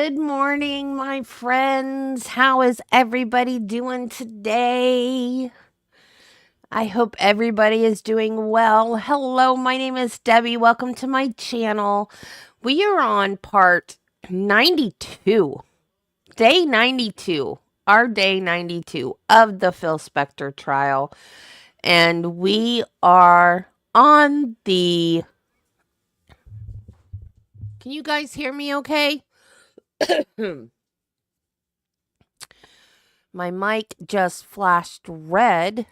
Good morning, my friends. How is everybody doing today? I hope everybody is doing well. Hello, my name is Debbie. Welcome to my channel. We are on part 92, day 92, our day 92 of the Phil Spector trial. And we are on the. Can you guys hear me okay? My mic just flashed red.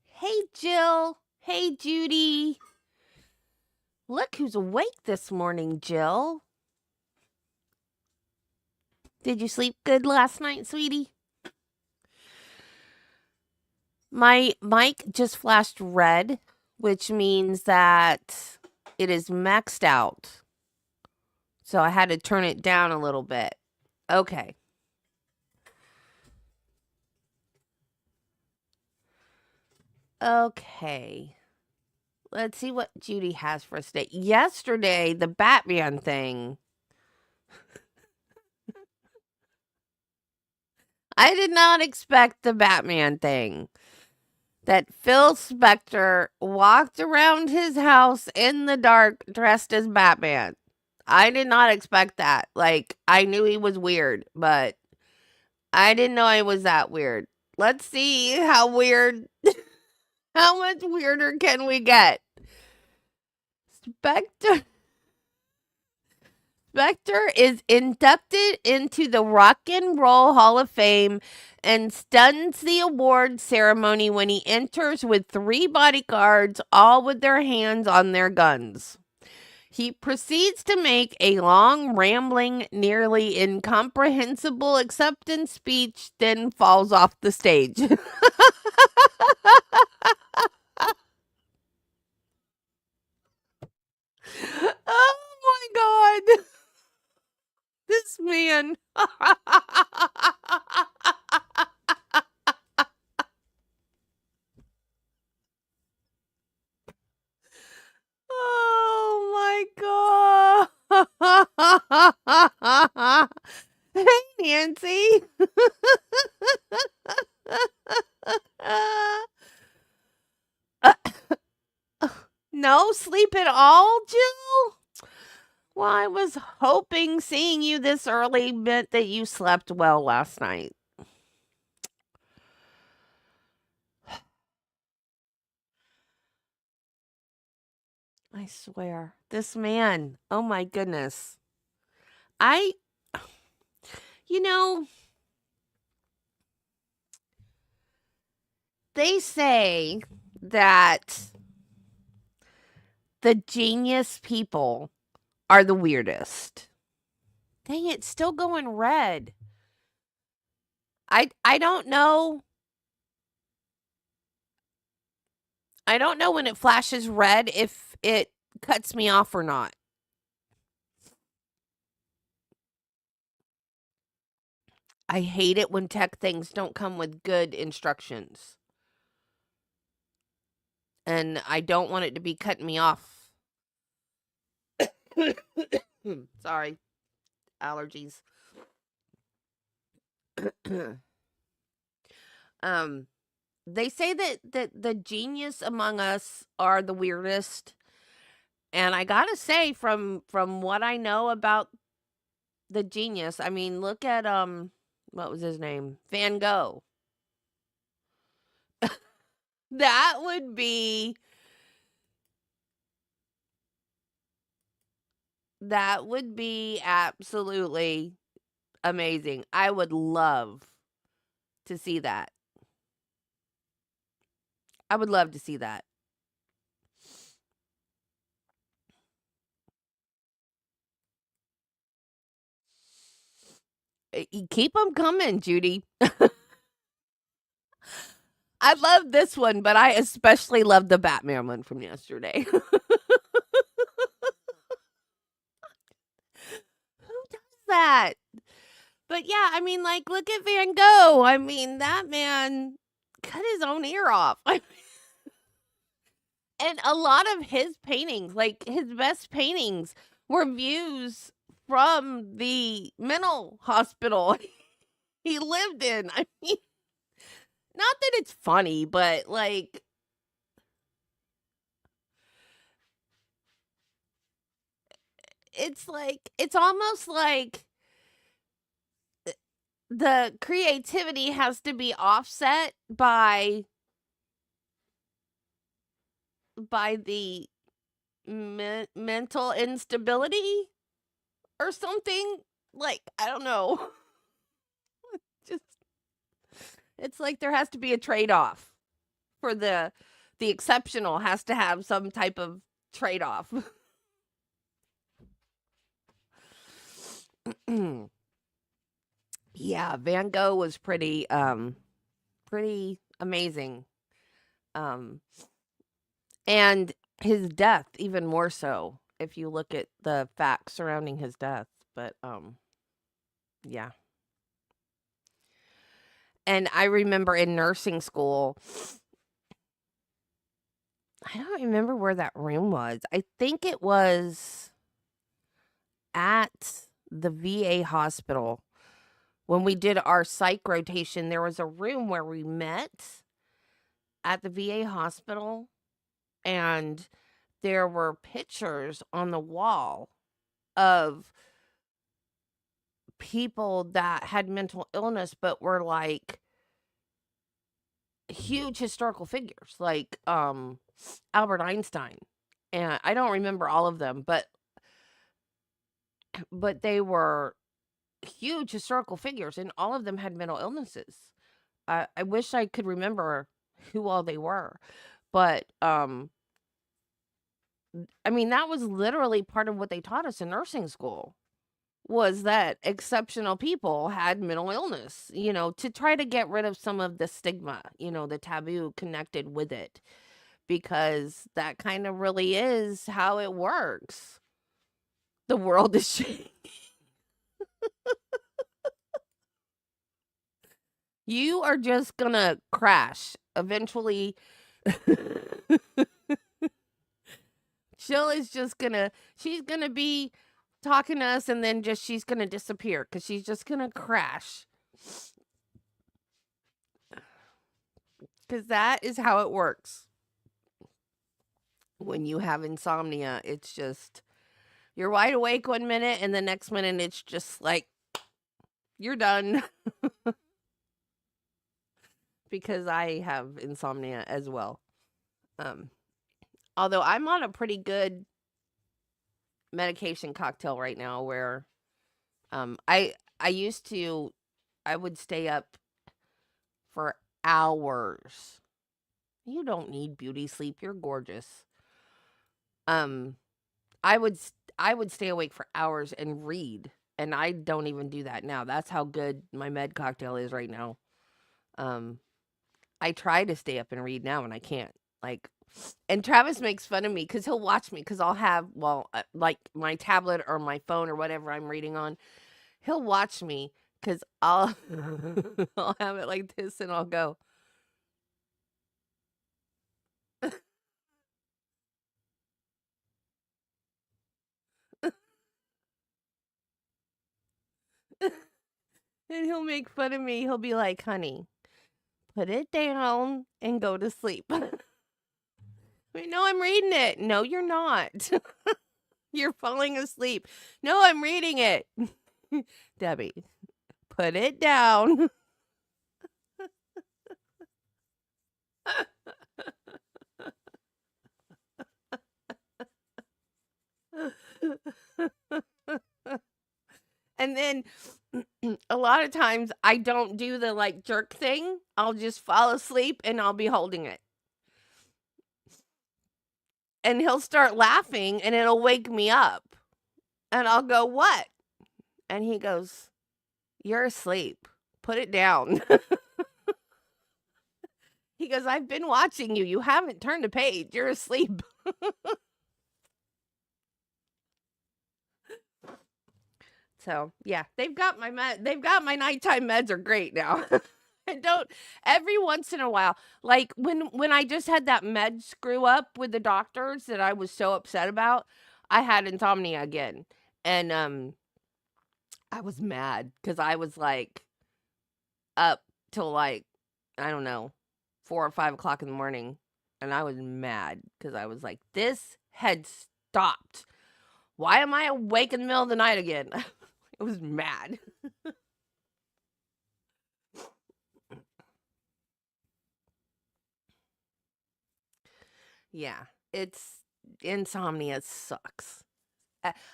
Hey, Jill. Hey, Judy. Look who's awake this morning, Jill. Did you sleep good last night, sweetie? My mic just flashed red, which means that it is maxed out. So I had to turn it down a little bit. Okay. Okay. Let's see what Judy has for us today. Yesterday, the Batman thing. I did not expect the Batman thing. That Phil Spector walked around his house in the dark dressed as Batman. I did not expect that. Like, I knew he was weird, but I didn't know he was that weird. Let's see how weird, how much weirder can we get? Spector is inducted into the Rock and Roll Hall of Fame and stuns the award ceremony when he enters with 3 bodyguards, all with their hands on their guns. He proceeds to make a long, rambling, nearly incomprehensible acceptance speech, then falls off the stage. Oh my God. This man. Oh my God. Hey, Nancy. No sleep at all, Jill? Well, I was hoping seeing you this early meant that you slept well last night. I swear. This man. Oh my goodness. I, you know, they say that the genius people are the weirdest. Dang, it's still going red. I don't know. I don't know when it flashes red if it cuts me off or not. I hate it when tech things don't come with good instructions. And I don't want it to be cutting me off. Sorry. Allergies. They say that the genius among us are the weirdest. And I got to say from what I know about the genius, I mean, look at what was his name? Van Gogh. That would be absolutely amazing. I would love to see that. I would love to see that. Keep them coming, Judy. I love this one, but I especially love the Batman one from yesterday. Who does that? But yeah, I mean, like, look at Van Gogh. I mean, that man cut his own ear off. And a lot of his paintings, like his best paintings, were views from the mental hospital he lived in. I mean, not that it's funny, but like it's almost like the creativity has to be offset by the mental instability or something. Like, I don't know. Just it's like there has to be a trade-off for the exceptional has to have some type of trade-off. Yeah, Van Gogh was pretty amazing. Um and his death even more so if you look at the facts surrounding his death. But yeah. And I remember in nursing school, I don't remember where that room was. I think it was at the VA hospital. When we did our psych rotation, there was a room where we met at the VA hospital, and there were pictures on the wall of people that had mental illness but were like huge historical figures, like Albert Einstein. And I don't remember all of them, but they were huge historical figures, and all of them had mental illnesses. I wish I could remember who all they were, but I mean, that was literally part of what they taught us in nursing school, was that exceptional people had mental illness, to try to get rid of some of the stigma, the taboo connected with it, because that kind of really is how it works. The world is changing. You are just gonna crash eventually. Jill is just she's gonna be talking to us, and then she's gonna disappear because she's just gonna crash. Because that is how it works. When you have insomnia, it's just, you're wide awake one minute, and the next minute it's just like, you're done. Because I have insomnia as well. Although I'm on a pretty good medication cocktail right now, where I used to, I would stay up for hours. You don't need beauty sleep. You're gorgeous. Um, I would stay awake for hours and read, and I don't even do that now. That's how good my med cocktail is right now. I try to stay up and read now, and I can't. Like, and Travis makes fun of me because he'll watch me, because I'll have, like my tablet or my phone or whatever I'm reading on. He'll watch me because I'll I'll have it like this, and I'll go. And he'll make fun of me. He'll be like, "Honey, put it down and go to sleep." I mean, no, I'm reading it. No, you're not. You're falling asleep. No, I'm reading it. Debbie, put it down. And then a lot of times I don't do the like jerk thing. I'll just fall asleep and I'll be holding it. And he'll start laughing and it'll wake me up. And I'll go, "What?" And he goes, "You're asleep. Put it down." He goes, "I've been watching you. You haven't turned a page. You're asleep." So yeah, they've got my nighttime meds are great now. I don't, every once in a while, like when I just had that med screw up with the doctors that I was so upset about, I had insomnia again. And I was mad because I was like up till like, I don't know, 4 or 5 o'clock in the morning. And I was mad because I was like, this had stopped. Why am I awake in the middle of the night again? I was mad. Yeah, it's insomnia sucks.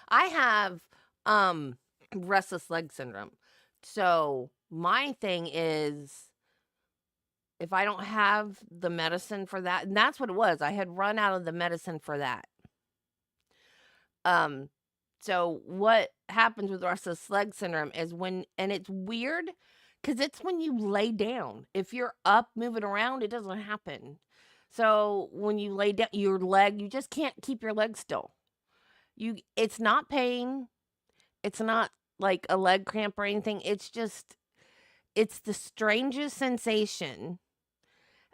I have um restless leg syndrome. So my thing is if I don't have the medicine for that, and that's what it was. I had run out of the medicine for that. Um so what happens with restless leg syndrome is and it's weird cuz it's when you lay down. If you're up moving around, it doesn't happen. So when you lay down your leg, you just can't keep your leg still. It's not pain. It's not like a leg cramp or anything. It's the strangest sensation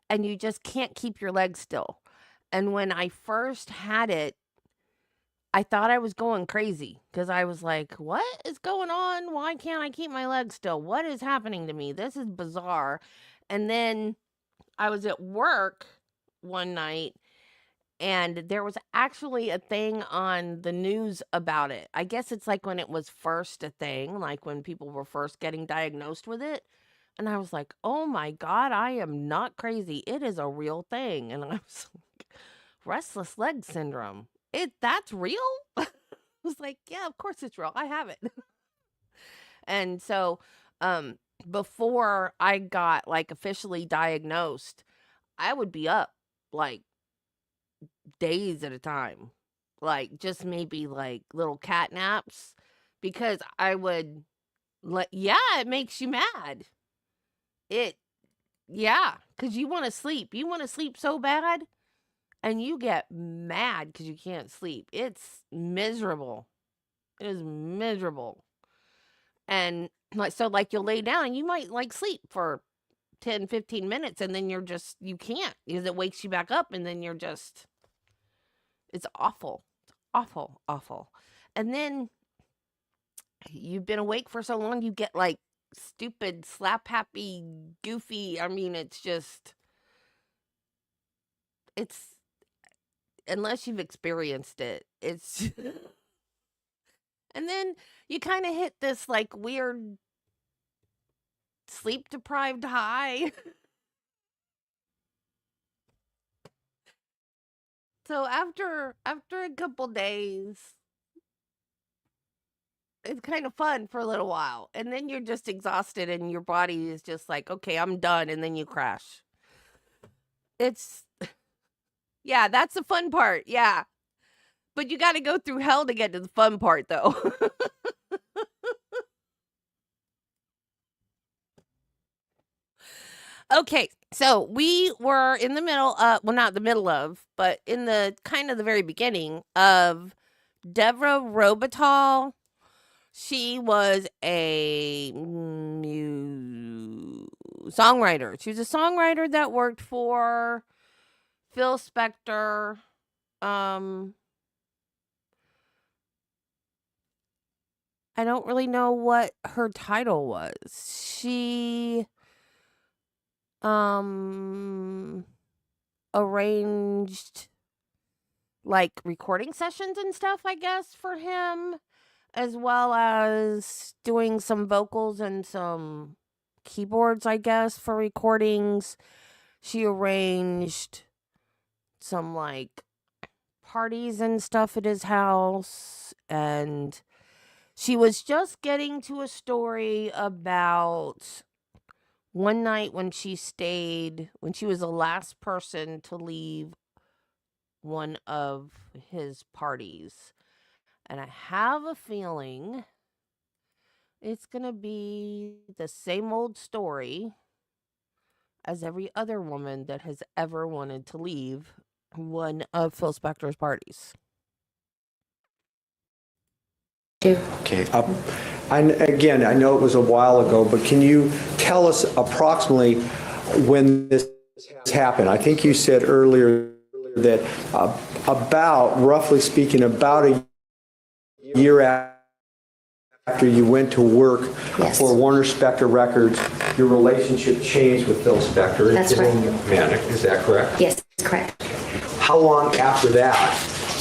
and you just can't keep your leg still. And when I first had it, I thought I was going crazy because I was like, what is going on? Why can't I keep my leg still? What is happening to me? This is bizarre. And then I was at work one night and there was actually a thing on the news about it. I guess it's like when it was first a thing, like when people were first getting diagnosed with it. And I was like, oh my God, I am not crazy. It is a real thing. And I was like, restless leg syndrome. That's real? I was like, yeah, of course it's real. I have it. And so before I got like officially diagnosed, I would be up like days at a time. Like just maybe like little cat naps because I would like yeah, it makes you mad. It yeah, cuz you want to sleep. You want to sleep so bad and you get mad cuz you can't sleep. It's miserable. It is miserable. And like so like you'll lay down and you might like sleep for 10, 15 minutes and then you can't because it wakes you back up and then you're just it's awful. It's awful, awful. And then you've been awake for so long, you get like stupid, slap happy, goofy. I mean, it's, unless you've experienced it, it's, and then you kind of hit this like weird sleep deprived high. So after a couple days, it's kind of fun for a little while. And then you're just exhausted and your body is just like, okay, I'm done. And then you crash. It's, yeah, that's the fun part. Yeah. But you got to go through hell to get to the fun part, though. Okay. So we were in the middle of, well, not the middle of, but in the kind of the very beginning of Deborah Robital. She was a songwriter. She was a songwriter that worked for Phil Spector. Um, I don't really know what her title was. She um arranged like recording sessions and stuff, I guess, for him, as well as doing some vocals and some keyboards, I guess, for recordings. She arranged some like parties and stuff at his house, and she was just getting to a story about one night when when she was the last person to leave one of his parties. And I have a feeling it's going to be the same old story as every other woman that has ever wanted to leave one of Phil Spector's parties. Okay. Again, I know it was a while ago, but can you tell us approximately when this happened? I think you said earlier that roughly speaking, about a year after you went to work Yes. for Warner Spector Records, your relationship changed with Phil Spector. That's right. Manic, is that correct? Yes, correct. How long after that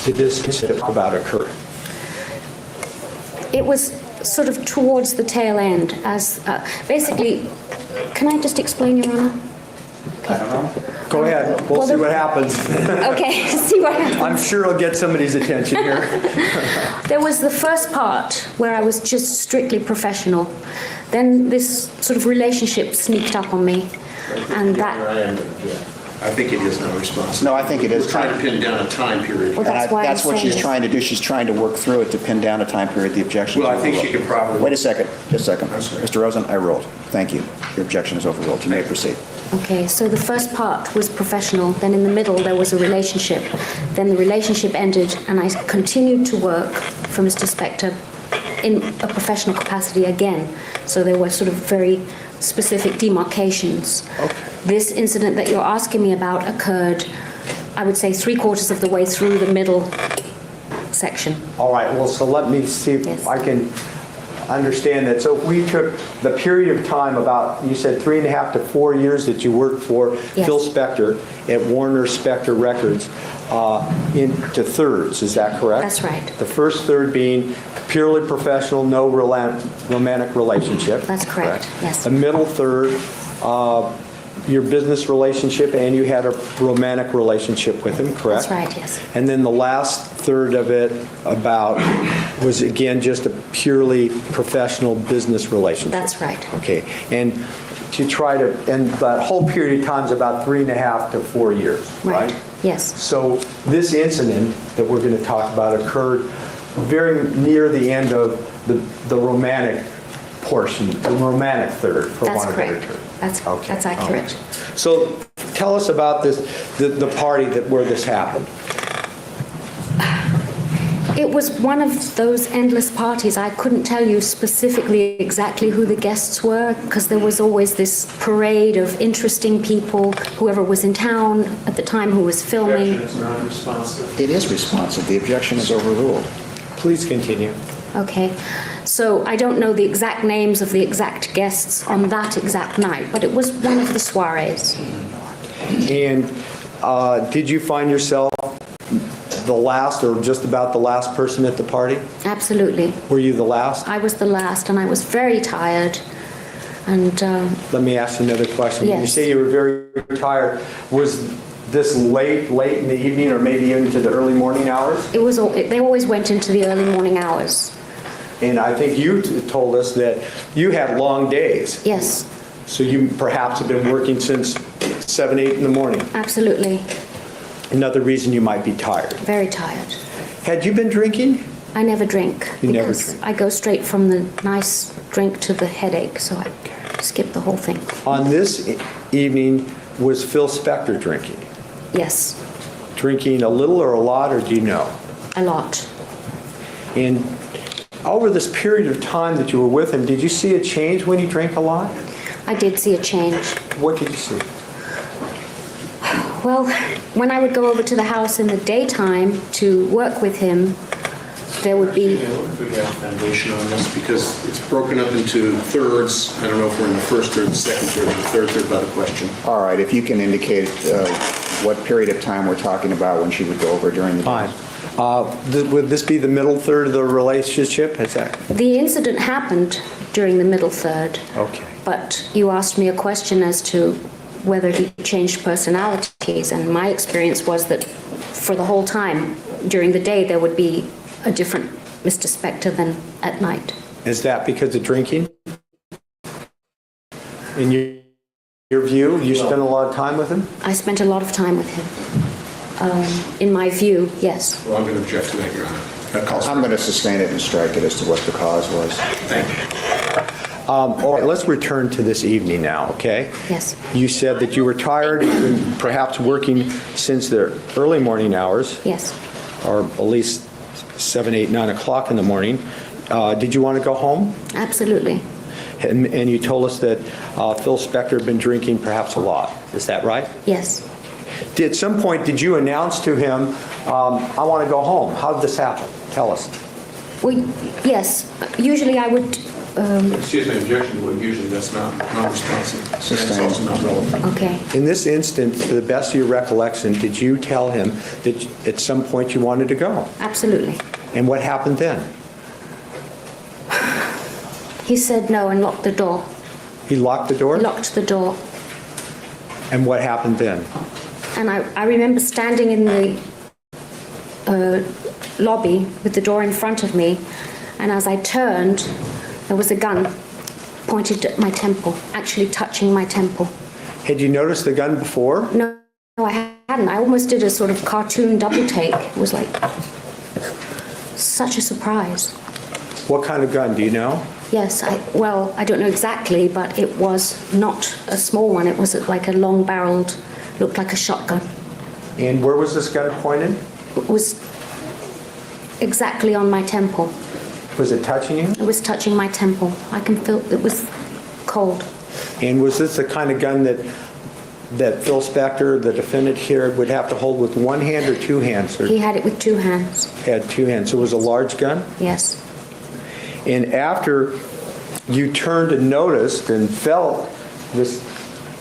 did this incident about occur? It was sort of towards the tail end as, basically, can I just explain, Your Honor? I don't know. Go ahead. We'll Well, see the- what happens. Okay, see what happens. I'm sure it'll get somebody's attention here. There was the first part where I was just strictly professional. Then this sort of relationship sneaked up on me, and that, I think it is no response. No, I think it is. We're trying to pin down a time period. well, that's why I'm That's what saying she's this. trying to do. She's trying to work through it to pin down a time period. The objection is Well, I think overruled. she could probably- Wait a second, just a second. I'm sorry. Mr. Rosen, I ruled. Thank you. Your objection is overruled. You may proceed. Okay, so the first part was professional, then in the middle there was a relationship. Then the relationship ended and I continued to work for Mr. Spector in a professional capacity again. So there were sort of very specific demarcations. Okay. This incident that you're asking me about occurred, I would say, 3/4 of the way through the middle section. All right, well, so let me see if Yes. I can understand that. So if we took the period of time about, you said 3.5 to 4 years that you worked for Yes. Phil Spector at Warner Spector Records into thirds, is that correct? That's right. The first third being purely professional, no romantic relationship. That's correct, yes. The middle third, your business relationship, and you had a romantic relationship with him, correct? That's right, yes. And then the last third of it about was again just a purely professional business relationship. That's right. Okay, and to try to, and that whole period of time is about 3.5 to 4 years, right? Yes. So this incident that we're going to talk about occurred very near the end of the romantic portion, the romantic third, for That's want of a better correct. term. That's Okay, accurate. all right. So tell us about this, the party where this happened. It was one of those endless parties. I couldn't tell you specifically exactly who the guests were because there was always this parade of interesting people, whoever was in town at the time who was filming. It's non-responsive. It is responsive. The objection is overruled. Please continue. Okay. So I don't know the exact names of the exact guests on that exact night, but it was one of the soirees. And did you find yourself the last or just about the last person at the party? Absolutely. Were you the last? I was the last and I was very tired. And Let me ask you another question. When you Yes. say you were very tired, was this late in the evening or maybe into the early morning hours? it was they always went into the early morning hours. And I think you told us that you had long days. Yes, So you perhaps have been working since 7, 8 in the morning. absolutely. Another reason you might be tired. Very tired. Had you been drinking? I never drink. You never because drink. I go straight from the nice drink to the headache, so I skip the whole thing. On this evening, was Phil Spector drinking? Yes, Drinking a little or a lot, or do you know? a lot. And over this period of time that you were with him, did you see a change when he drank a lot? I did see a change. What did you see? Well, when I would go over to the house in the daytime to work with him, there would be, We have foundation on this because it's broken up into thirds. I don't know if we're in the first third, the second third, or the third third by the question. All right, if you can indicate what period of time we're talking about when she would go over during the day. Fine. Would this be the middle third of the relationship? Is that? the incident happened during the middle third. Okay. But you asked me a question as to whether he changed personalities, and my experience was that for the whole time, during the day, there would be a different Mr. Spector than at night. Is that because of drinking? In your view, you spent a lot of time with him? I spent a lot of time with him. In my view, yes. Well, I'm going to object to that, Your Honor. That calls I'm for... going to sustain it and strike it as to what the cause was. Thank you. All right, let's return to this evening now, okay? Yes. You said that you were tired and perhaps working since the early morning hours, Yes. or at least 7, 8, 9 o'clock in the morning. Did you want to go home? Absolutely. And you told us that Phil Spector had been drinking perhaps a lot. Is that right? Yes. At some point, did you announce to him, I want to go home? How did this happen? Tell us. Well, yes. Usually I would... Excuse me, objection, well, usually that's not responsive. So that's also not relevant. Okay. In this instance, to the best of your recollection, did you tell him that at some point you wanted to go? Absolutely. And what happened then? He said no and locked the door. He locked the door? Locked the door. And what happened then? And I remember standing in the lobby with the door in front of me, and as I turned, there was a gun pointed at my temple, actually touching my temple. Had you noticed the gun before? No, I hadn't. I almost did a sort of cartoon double take. It was like such a surprise. What kind of gun, do you know? Yes, well, I don't know exactly, but it was not a small one. It was like a long-barreled, looked like a shotgun. And where was this gun pointed? It was exactly on my temple. Was it touching you? It was touching my temple. I can feel it was cold. And was this the kind of gun that Phil Spector, the defendant here, would have to hold with one hand or two hands? Or He had it with two hands. had two hands. So it was a large gun? Yes. And after you turned and noticed and felt this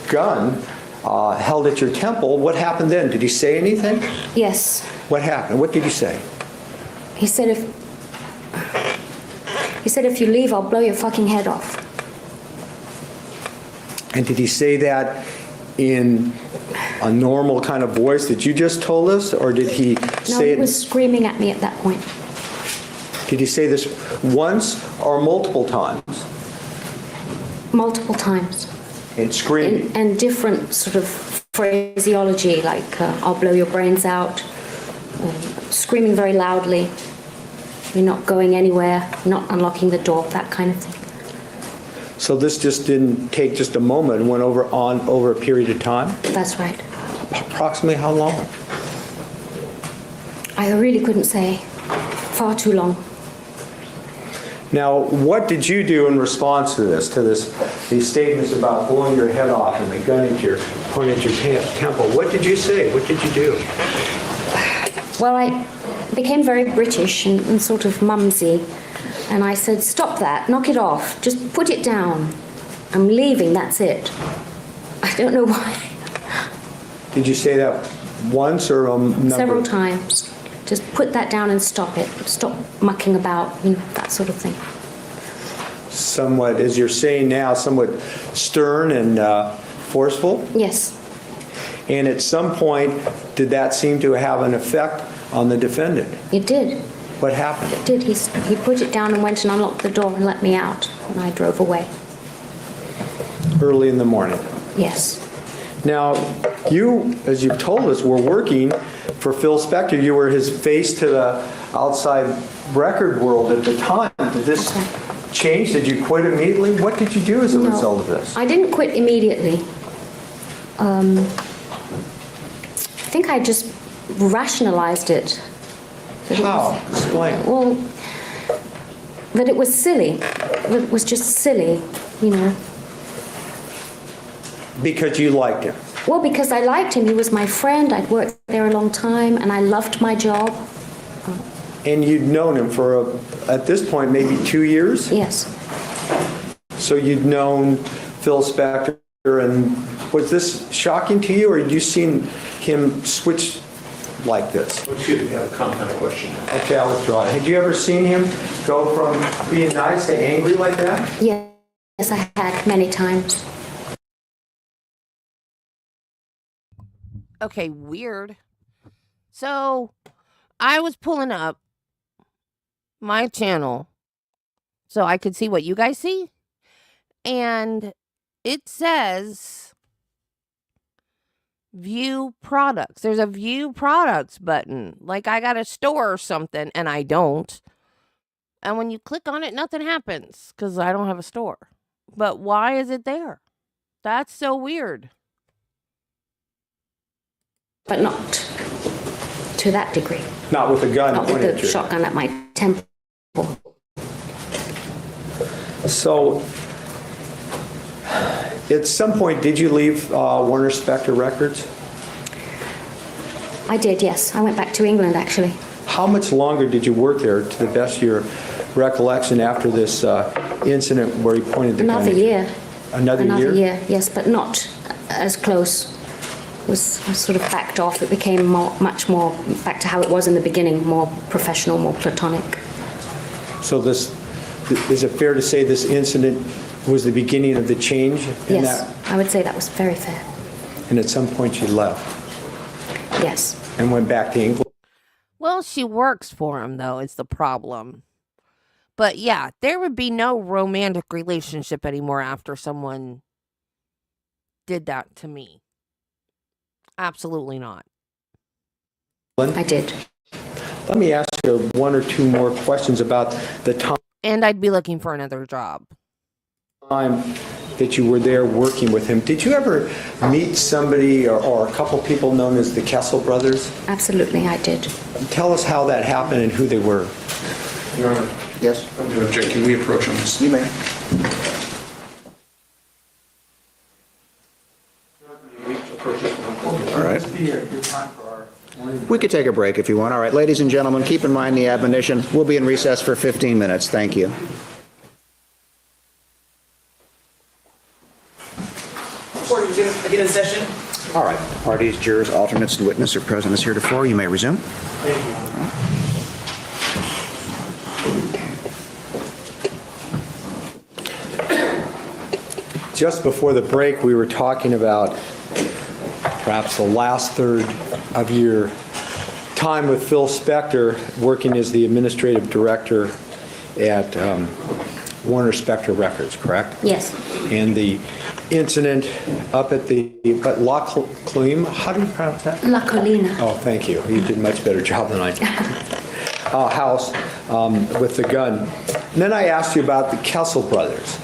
gun held at your temple, what happened then? Did he say anything? Yes. What happened? What did he say? He said if you leave, I'll blow your fucking head off. And did he say that in a normal kind of voice that you just told us, or did he No, say he it? was screaming at me at that point. Did he say this once or multiple times? Multiple times. And screaming? And different sort of phraseology, like I'll blow your brains out, screaming very loudly, you're not going anywhere, not unlocking the door, that kind of thing. So this just didn't take just a moment and went over a period of time? That's right. Approximately how long? I really couldn't say. Far too long. Now, what did you do in response to these statements about blowing your head off and the gun pointed at your temple? What did you say? What did you do? Well, I became very British and sort of mumsy, and I said, stop that, knock it off, just put it down. I'm leaving, that's it. I don't know why. Did you say that once or a number? Several times. Just put that down and stop it. Stop mucking about, that sort of thing. Somewhat, as you're saying now, somewhat stern and forceful? Yes. And at some point, did that seem to have an effect on the defendant? It did. What happened? It did. He put it down and went and unlocked the door and let me out, and I drove away. Early in the morning. Yes. Now, you, as you've told us, were working for Phil Spector. You were his face to the outside record world at the time. Did this change? Did you quit immediately? What did you do as a result of this? I didn't quit immediately. I think I just rationalized it. How? Explain. Well, that it was silly. That it was just silly, Because you liked him. Well, because I liked him. He was my friend. I'd worked there a long time, and I loved my job. And you'd known him for, at this point, maybe 2 years? Yes. So you'd known Phil Spector, and was this shocking to you, or had you seen him switch like this? Excuse me, I have a comment question. Okay, I'll withdraw it. Had you ever seen him go from being nice to angry like that? Yes, I had many times. Okay, weird. So, I was pulling up my channel so I could see what you guys see. And it says view products. There's a view products button. Like I got a store or something, and I don't. And when you click on it, nothing happens because I don't have a store. But why is it there? That's so weird. But not to that degree. Not with a gun Not pointed with at the you. shotgun at my temple. So, at some point, did you leave Warner Spector Records? I did, yes. I went back to England, actually. How much longer did you work there, to the best of your recollection after this incident where he pointed the gun? Another year. Another year? Another year, yes, but not as close. Was sort of backed off. It became much more back to how it was in the beginning, more professional, more platonic. So is it fair to say this incident was the beginning of the change in Yes, that? I would say that was very fair. And at some point you left Yes. and went back to England? Well, she works for him, though, is the problem. But yeah, there would be no romantic relationship anymore after someone did that to me. Absolutely not. I did. Let me ask you one or two more questions about the And I'd be looking for another job. time that you were there working with him. Did you ever meet somebody or a couple people known as the Kessel brothers? Absolutely, I did. Tell us how that happened and who they were. Your Honor, Yes? I'm going to object. Can we approach on this? You may. All right. We could take a break if you want. All right, ladies and gentlemen, keep in mind the admonition. We'll be in recess for 15 minutes. Thank you. Court is again in session. All right, parties, jurors, alternates, and witness are present as heretofore. You may resume. Just before the break, we were talking about perhaps the last third of your time with Phil Spector, working as the administrative director at Warner Spector Records, correct? Yes. And the incident up at the La Colima, how do you pronounce that? La Colina. Oh, thank you. You did a much better job than I did. House with the gun. And then I asked you about the Kessel brothers.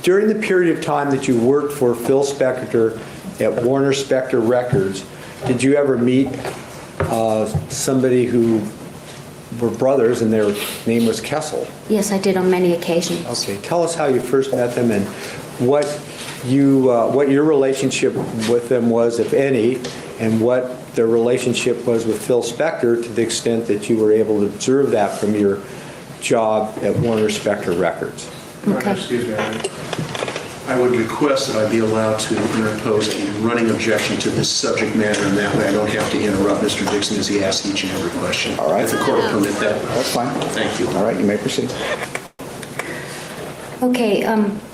During the period of time that you worked for Phil Spector at Warner Spector Records, did you ever meet somebody who were brothers and their name was Kessel? Yes, I did on many occasions. Okay, tell us how you first met them and what your relationship with them was, if any, and what their relationship was with Phil Spector to the extent that you were able to observe that from your job at Warner Spector Records. Okay. Excuse me, I would request that I be allowed to interpose a running objection to this subject matter, and that way I don't have to interrupt Mr. Dixon as he asks each and every question. All right. If the court will permit that. That's fine. Thank you. All right, you may proceed. Okay,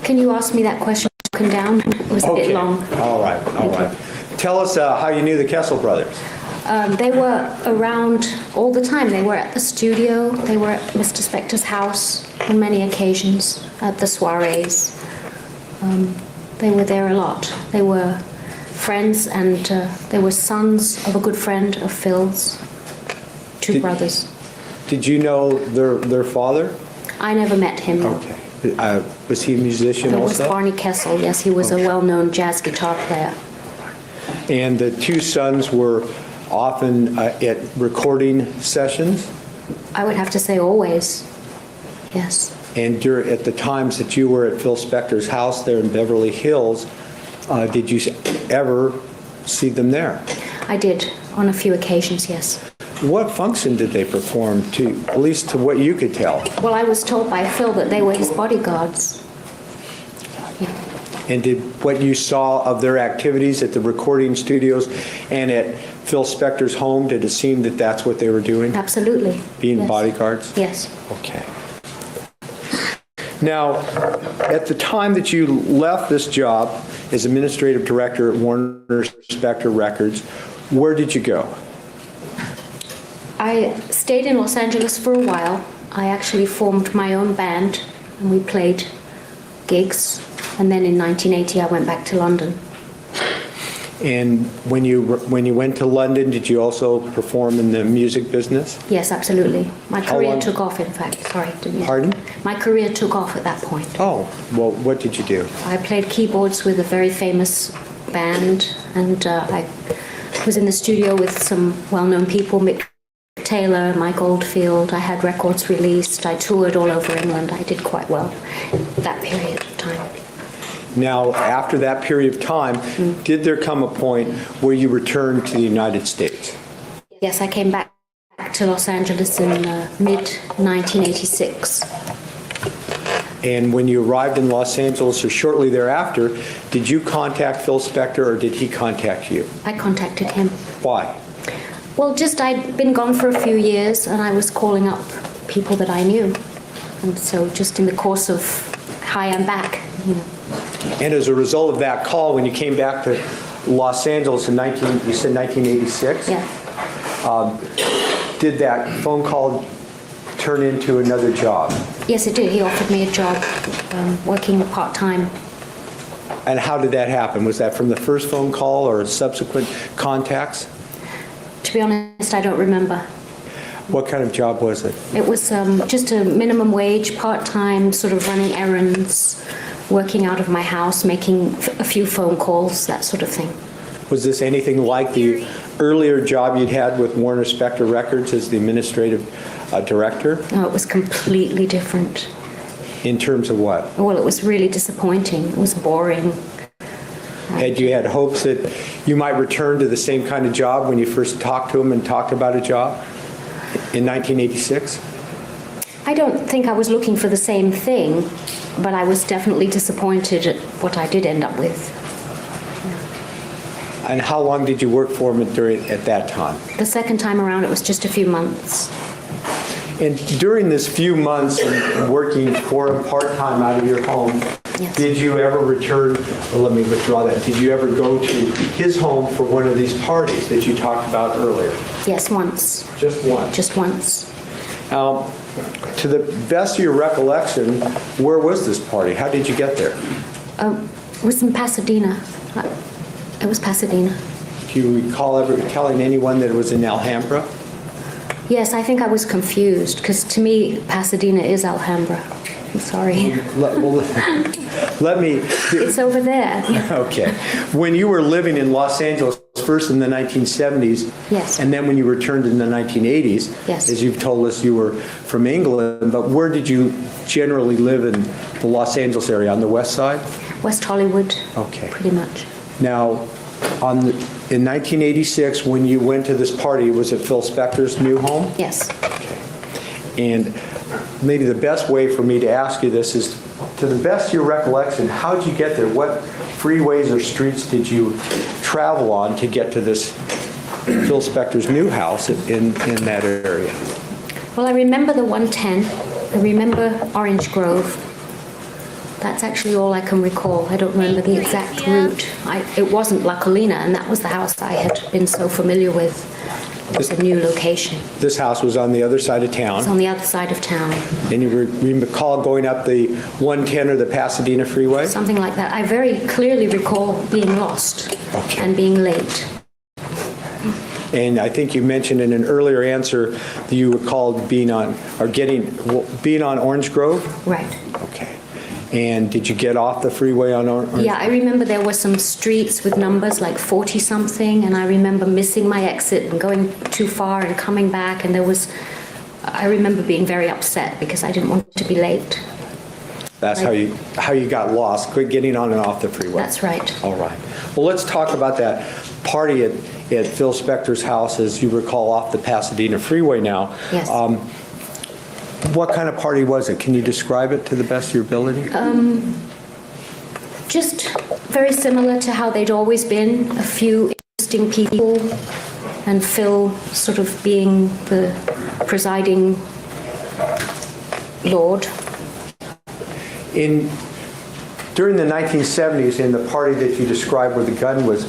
can you ask me that question broken down? It was a bit long. All right. Tell us how you knew the Kessel brothers. They were around all the time. They were at the studio. They were at Mr. Spector's house on many occasions, at the soirees. They were there a lot. They were friends, and they were sons of a good friend of Phil's, two brothers. Did you know their father? I never met him. Okay. Was he a musician It was also? Barney Kessel, yes. He was a well-known jazz guitar player. And the two sons were often at recording sessions? I would have to say always, yes. And at the times that you were at Phil Spector's house there in Beverly Hills, did you ever see them there? I did, on a few occasions, yes. What function did they perform, at least to what you could tell? Well, I was told by Phil that they were his bodyguards. And did what you saw of their activities at the recording studios and at Phil Spector's home, did it seem that that's what they were doing? Absolutely. Being Yes. bodyguards? Yes. Okay. Now, at the time that you left this job as administrative director at Warner Spector Records, where did you go? I stayed in Los Angeles for a while. I actually formed my own band, and we played gigs. And then in 1980, I went back to London. And when you went to London, did you also perform in the music business? Yes, absolutely. My How career long- took off, in fact. Sorry, didn't you? Pardon? My career took off at that point. Oh, well, what did you do? I played keyboards with a very famous band, and I was in the studio with some well-known people, Mick Taylor, Mike Oldfield. I had records released. I toured all over England. I did quite well that period of time. Now, after that period of time, did there come a point where you returned to the United States? Yes, I came back back to Los Angeles in mid-1986. And when you arrived in Los Angeles or shortly thereafter, did you contact Phil Spector or did he contact you? I contacted him. Why? Well, just I'd been gone for a few years and I was calling up people that I knew. And so just in the course of, hi, I'm back, you know. And as a result of that call, when you came back to Los Angeles in you said 1986? Yeah. Did that phone call turn into another job? Yes, it did. He offered me a job working part-time. And how did that happen? Was that from the first phone call or subsequent contacts? To be honest, I don't remember. What kind of job was it? It was just a minimum wage, part-time, sort of running errands, working out of my house, making a few phone calls, that sort of thing. Was this anything like the earlier job you'd had with Warner Spector Records as the administrative director? No, it was completely different. In terms of what? Well, it was really disappointing. It was boring. Had you had hopes that you might return to the same kind of job when you first talked to him and talked about a job in 1986? I don't think I was looking for the same thing, but I was definitely disappointed at what I did end up with. And how long did you work for him at that time? The second time around, it was just a few months. And during this few months of working for him part-time out of your home, Yes. did you ever return, well, let me withdraw that, did you ever go to his home for one of these parties that you talked about earlier? Yes, once. Just one? Just once. Now, to the best of your recollection, where was this party? How did you get there? It was in Pasadena. It was Pasadena. Do you recall ever telling anyone that it was in Alhambra? Yes, I think I was confused, because to me, Pasadena is Alhambra. I'm sorry. Let me... It's over there. Okay. When you were living in Los Angeles, first in the 1970s, Yes. and then when you returned in the 1980s, Yes. as you've told us, you were from England, but where did you generally live in the Los Angeles area? On the west side? West Hollywood. Okay. Pretty much. Now, in 1986, when you went to this party, was it Phil Spector's new home? Yes. And maybe the best way for me to ask you this is, to the best of your recollection, how did you get there? What freeways or streets did you travel on to get to this Phil Spector's new house in that area? Well, I remember the 110. I remember Orange Grove. That's actually all I can recall. I don't remember the exact route. It wasn't La Colina, and that was the house I had been so familiar with. It was a new location. This house was on the other side of It's town, on the other side of town. and you recall going up the 110 or the Pasadena freeway? Something like that. I very clearly recall being lost Okay. and being late. And I think you mentioned in an earlier answer that you recalled being on Orange Grove? Right. Okay. And did you get off the freeway on Orange? Yeah, I remember there were some streets with numbers like 40-something, and I remember missing my exit and going too far and coming back, and I remember being very upset because I didn't want to be late. That's how you got lost, quit getting on and off the freeway. That's right. All right. Well, let's talk about that party at Phil Spector's house, as you recall, off the Pasadena freeway now. Yes. What kind of party was it? Can you describe it to the best of your ability? Just very similar to how they'd always been, a few interesting people, and Phil sort of being the presiding lord. During the 1970s, in the party that you described where the gun was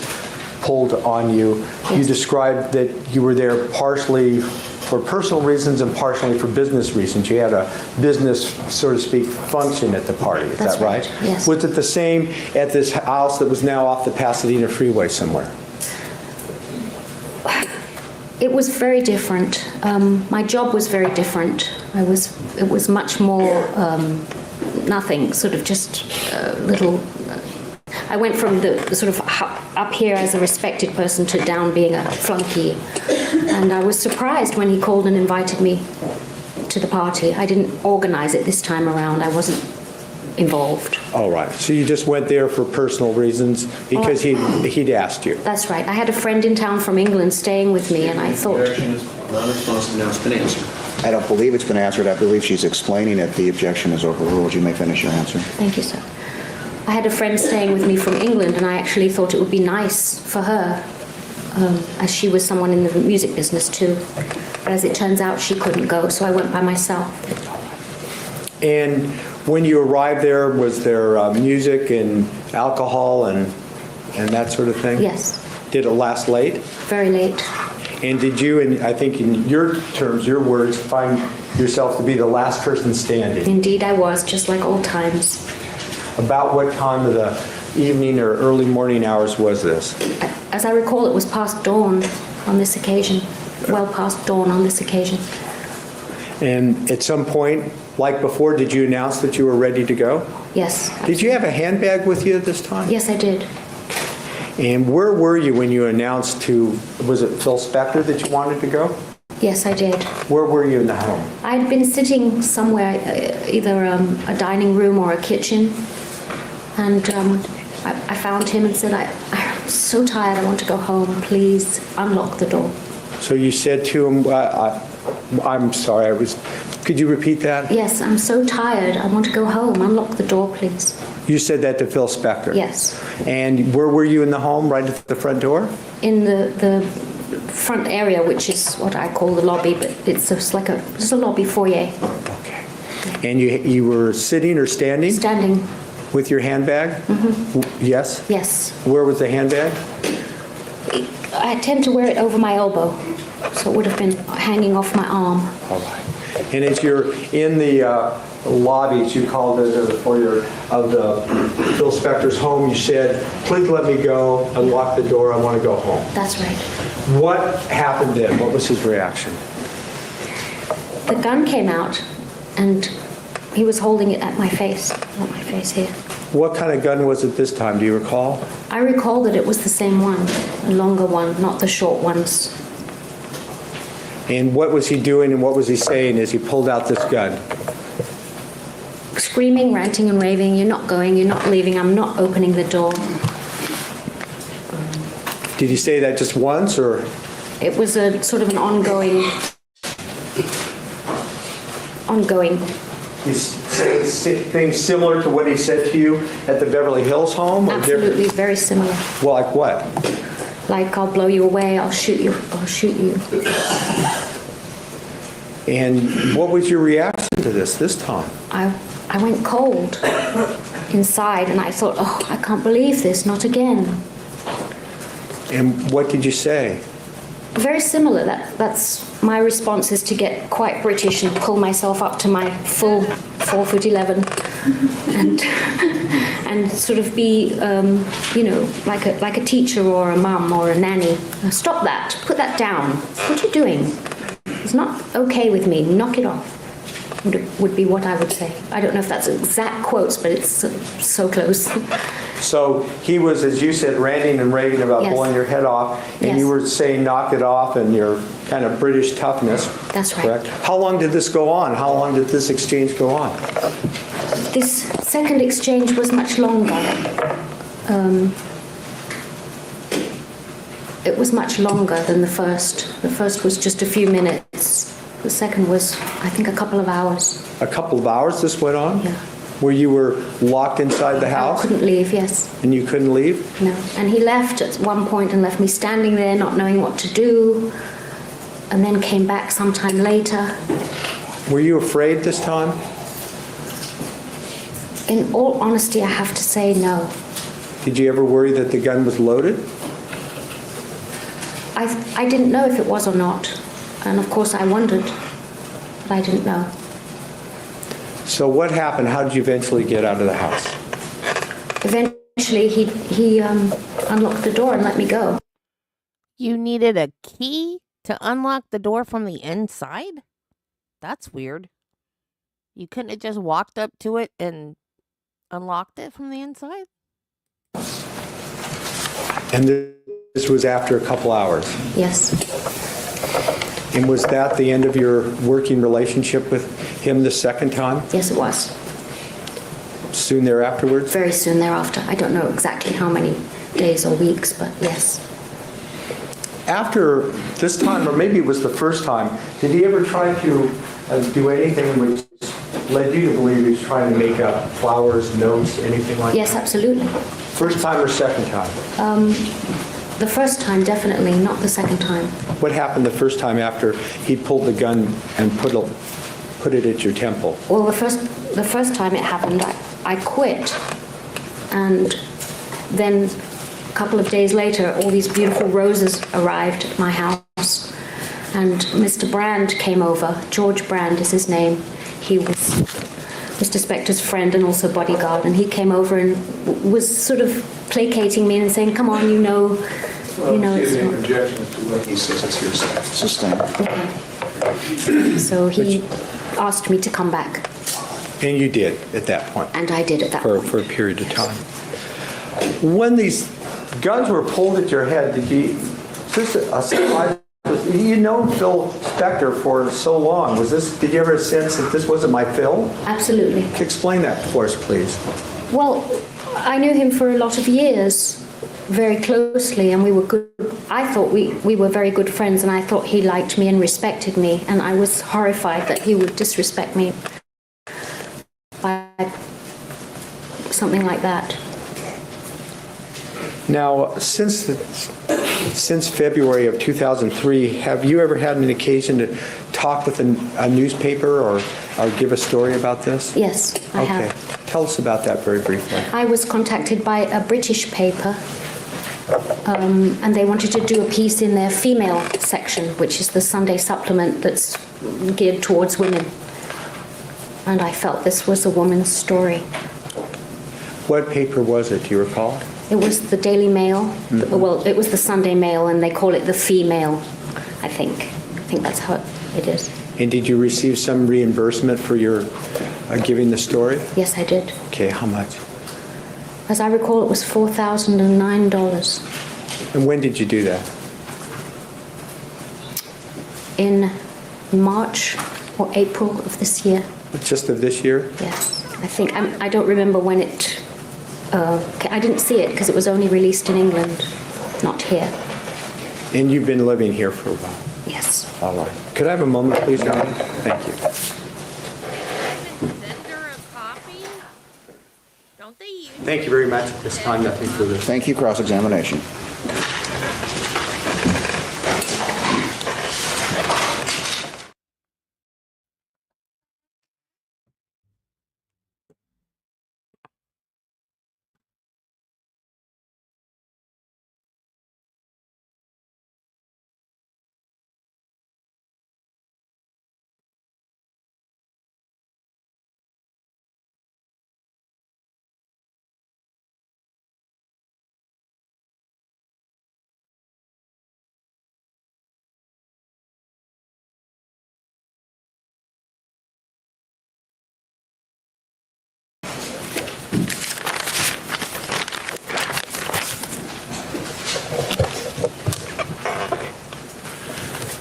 pulled on you, you described that you were there partially for personal reasons and partially for business reasons. You had a business, so to speak, function at the party. Is That's that right? yes. Was it the same at this house that was now off the Pasadena freeway somewhere? It was very different. My job was very different. It was much more nothing, sort of just little. I went from the sort of up here as a respected person to down being a flunky. And I was surprised when he called and invited me to the party. I didn't organize it this time around. I wasn't involved. All right. So you just went there for personal reasons because he'd asked you. That's right. I had a friend in town from England staying with me, and I thought, Objection is non-responsive, now it's been answered. I don't believe it's been answered. I believe she's explaining it. The objection is overruled. You may finish your answer. thank you, sir. I had a friend staying with me from England, and I actually thought it would be nice for her, as she was someone in the music business too. But as it turns out, she couldn't go, so I went by myself. And when you arrived there, was there music and alcohol and that sort of thing? Yes, Did it last late? very late. And did you, and I think in your terms, your words, find yourself to be the last person standing? Indeed, I was, just like old times. About what time of the evening or early morning hours was this? As I recall, it was past dawn on this occasion, well past dawn on this occasion. And at some point, like before, did you announce that you were ready to go? Yes. Did you have a handbag with you at this time? Yes, I did. And where were you when you announced to, was it Phil Spector that you wanted to go? Yes, I did. Where were you in the home? I'd been sitting somewhere, either a dining room or a kitchen, and I found him and said, I'm so tired, I want to go home, please unlock the door. So you said to him, I'm sorry, could you repeat that? Yes, I'm so tired, I want to go home, unlock the door, please. You said that to Phil Spector? Yes. And where were you in the home, right at the front door? In the front area, which is what I call the lobby, but it's just like just a lobby foyer. Okay. And you were sitting or standing? Standing. With your handbag? Mm-hmm. Yes? Yes. Where was the handbag? I tend to wear it over my elbow, so it would have been hanging off my arm. All right. And as you're in the lobby, as you called it, or the foyer of the Phil Spector's home, you said, please let me go, unlock the door, I want to go home. That's right. What happened then? What was his reaction? The gun came out, and he was holding it at my face here. What kind of gun was it this time? Do you recall? I recall that it was the same one, a longer one, not the short ones. And what was he doing and what was he saying as he pulled out this gun? Screaming, ranting and raving, you're not going, you're not leaving, I'm not opening the door. Did he say that just once or? It was a sort of an ongoing. He's saying things similar to what he said to you at the Beverly Hills home? Or Absolutely, different? very similar. Well, like what? Like, I'll blow you away, I'll shoot you, I'll shoot you. And what was your reaction to this time? I went cold inside, and I thought, oh, I can't believe this, not again. And what did you say? Very similar. That's my response, is to get quite British and pull myself up to my full 4'11", and sort of be, like a teacher or a mum or a nanny. Stop that. Put that down. What are you doing? It's not okay with me. Knock it off. Would be what I would say. I don't know if that's exact quotes, but it's so close. So he was, as you said, ranting and raving about Yes. blowing your head off, and Yes. you were saying knock it off and your kind of British toughness. That's right. Correct? How long did this go on? How long did this exchange go on? This second exchange was much longer. It was much longer than the first. The first was just a few minutes. The second was, I think, a couple of hours. A couple of hours this went on? Yeah. Where you were locked inside the I house couldn't leave, yes. and you couldn't leave? No. And he left at one point and left me standing there, not knowing what to do, and then came back sometime later. Were you afraid this time? In all honesty, I have to say no. Did you ever worry that the gun was loaded? I didn't know if it was or not. And of course I wondered, but I didn't know. So what happened? How did you eventually get out of the house? Eventually he unlocked the door and let me go. You needed a key to unlock the door from the inside? That's weird. You couldn't have just walked up to it and unlocked it from the inside? And this was after a couple hours. Yes. And was that the end of your working relationship with him the second time? Yes, it was. soon thereafterwards? Very soon thereafter. I don't know exactly how many days or weeks, but yes. After this time, or maybe it was the first time, did he ever try to do anything which led you to believe he was trying to make up flowers, notes, anything like Yes, that? absolutely. First time or second time? The first time, definitely, not the second time. What happened the first time after he pulled the gun and put it at your temple? Well, the first time it happened, I quit, and then a couple of days later, all these beautiful roses arrived at my house, and Mr. Brand came over. George Brand is his name. He was Mr. Spector's friend and also bodyguard, and he came over and was sort of placating me and saying, "Come on, you know, it's not." Objection to what he says it's hearsay. Sustained. Okay. So he asked me to come back, And you did at that point? and I did at that point. For a period of time. When these guns were pulled at your head, did you, just a surprise, you know Phil Spector for so long. Did you ever sense that this wasn't my Phil? Absolutely. Explain that for us, please. Well, I knew him for a lot of years, very closely, and we were good. I thought we were very good friends, and I thought he liked me and respected me, and I was horrified that he would disrespect me by something like that. Now, since February of 2003, have you ever had an occasion to talk with a newspaper or give a story about this? Yes, I Okay. have. Tell us about that very briefly. I was contacted by a British paper, and they wanted to do a piece in their female section, which is the Sunday supplement that's geared towards women. And I felt this was a woman's story. What paper was it? Do you recall? It was the Daily Mail. Well, it was the Sunday Mail, and they call it the Female, I think. I think that's how it is. And did you receive some reimbursement for your giving the story? Yes, I did. Okay, how much? As I recall, it was $4,009 And when did you do that? in March or April of this year. Just of this year? Yes, I think. I don't remember when it... I didn't see it because it was only released in England, not here. And you've been living here for a while? Yes. All right. Could I have a moment, please, John? Thank you. Send her a copy? Don't they use Thank you very much. At this time, nothing further. Thank you, cross-examination.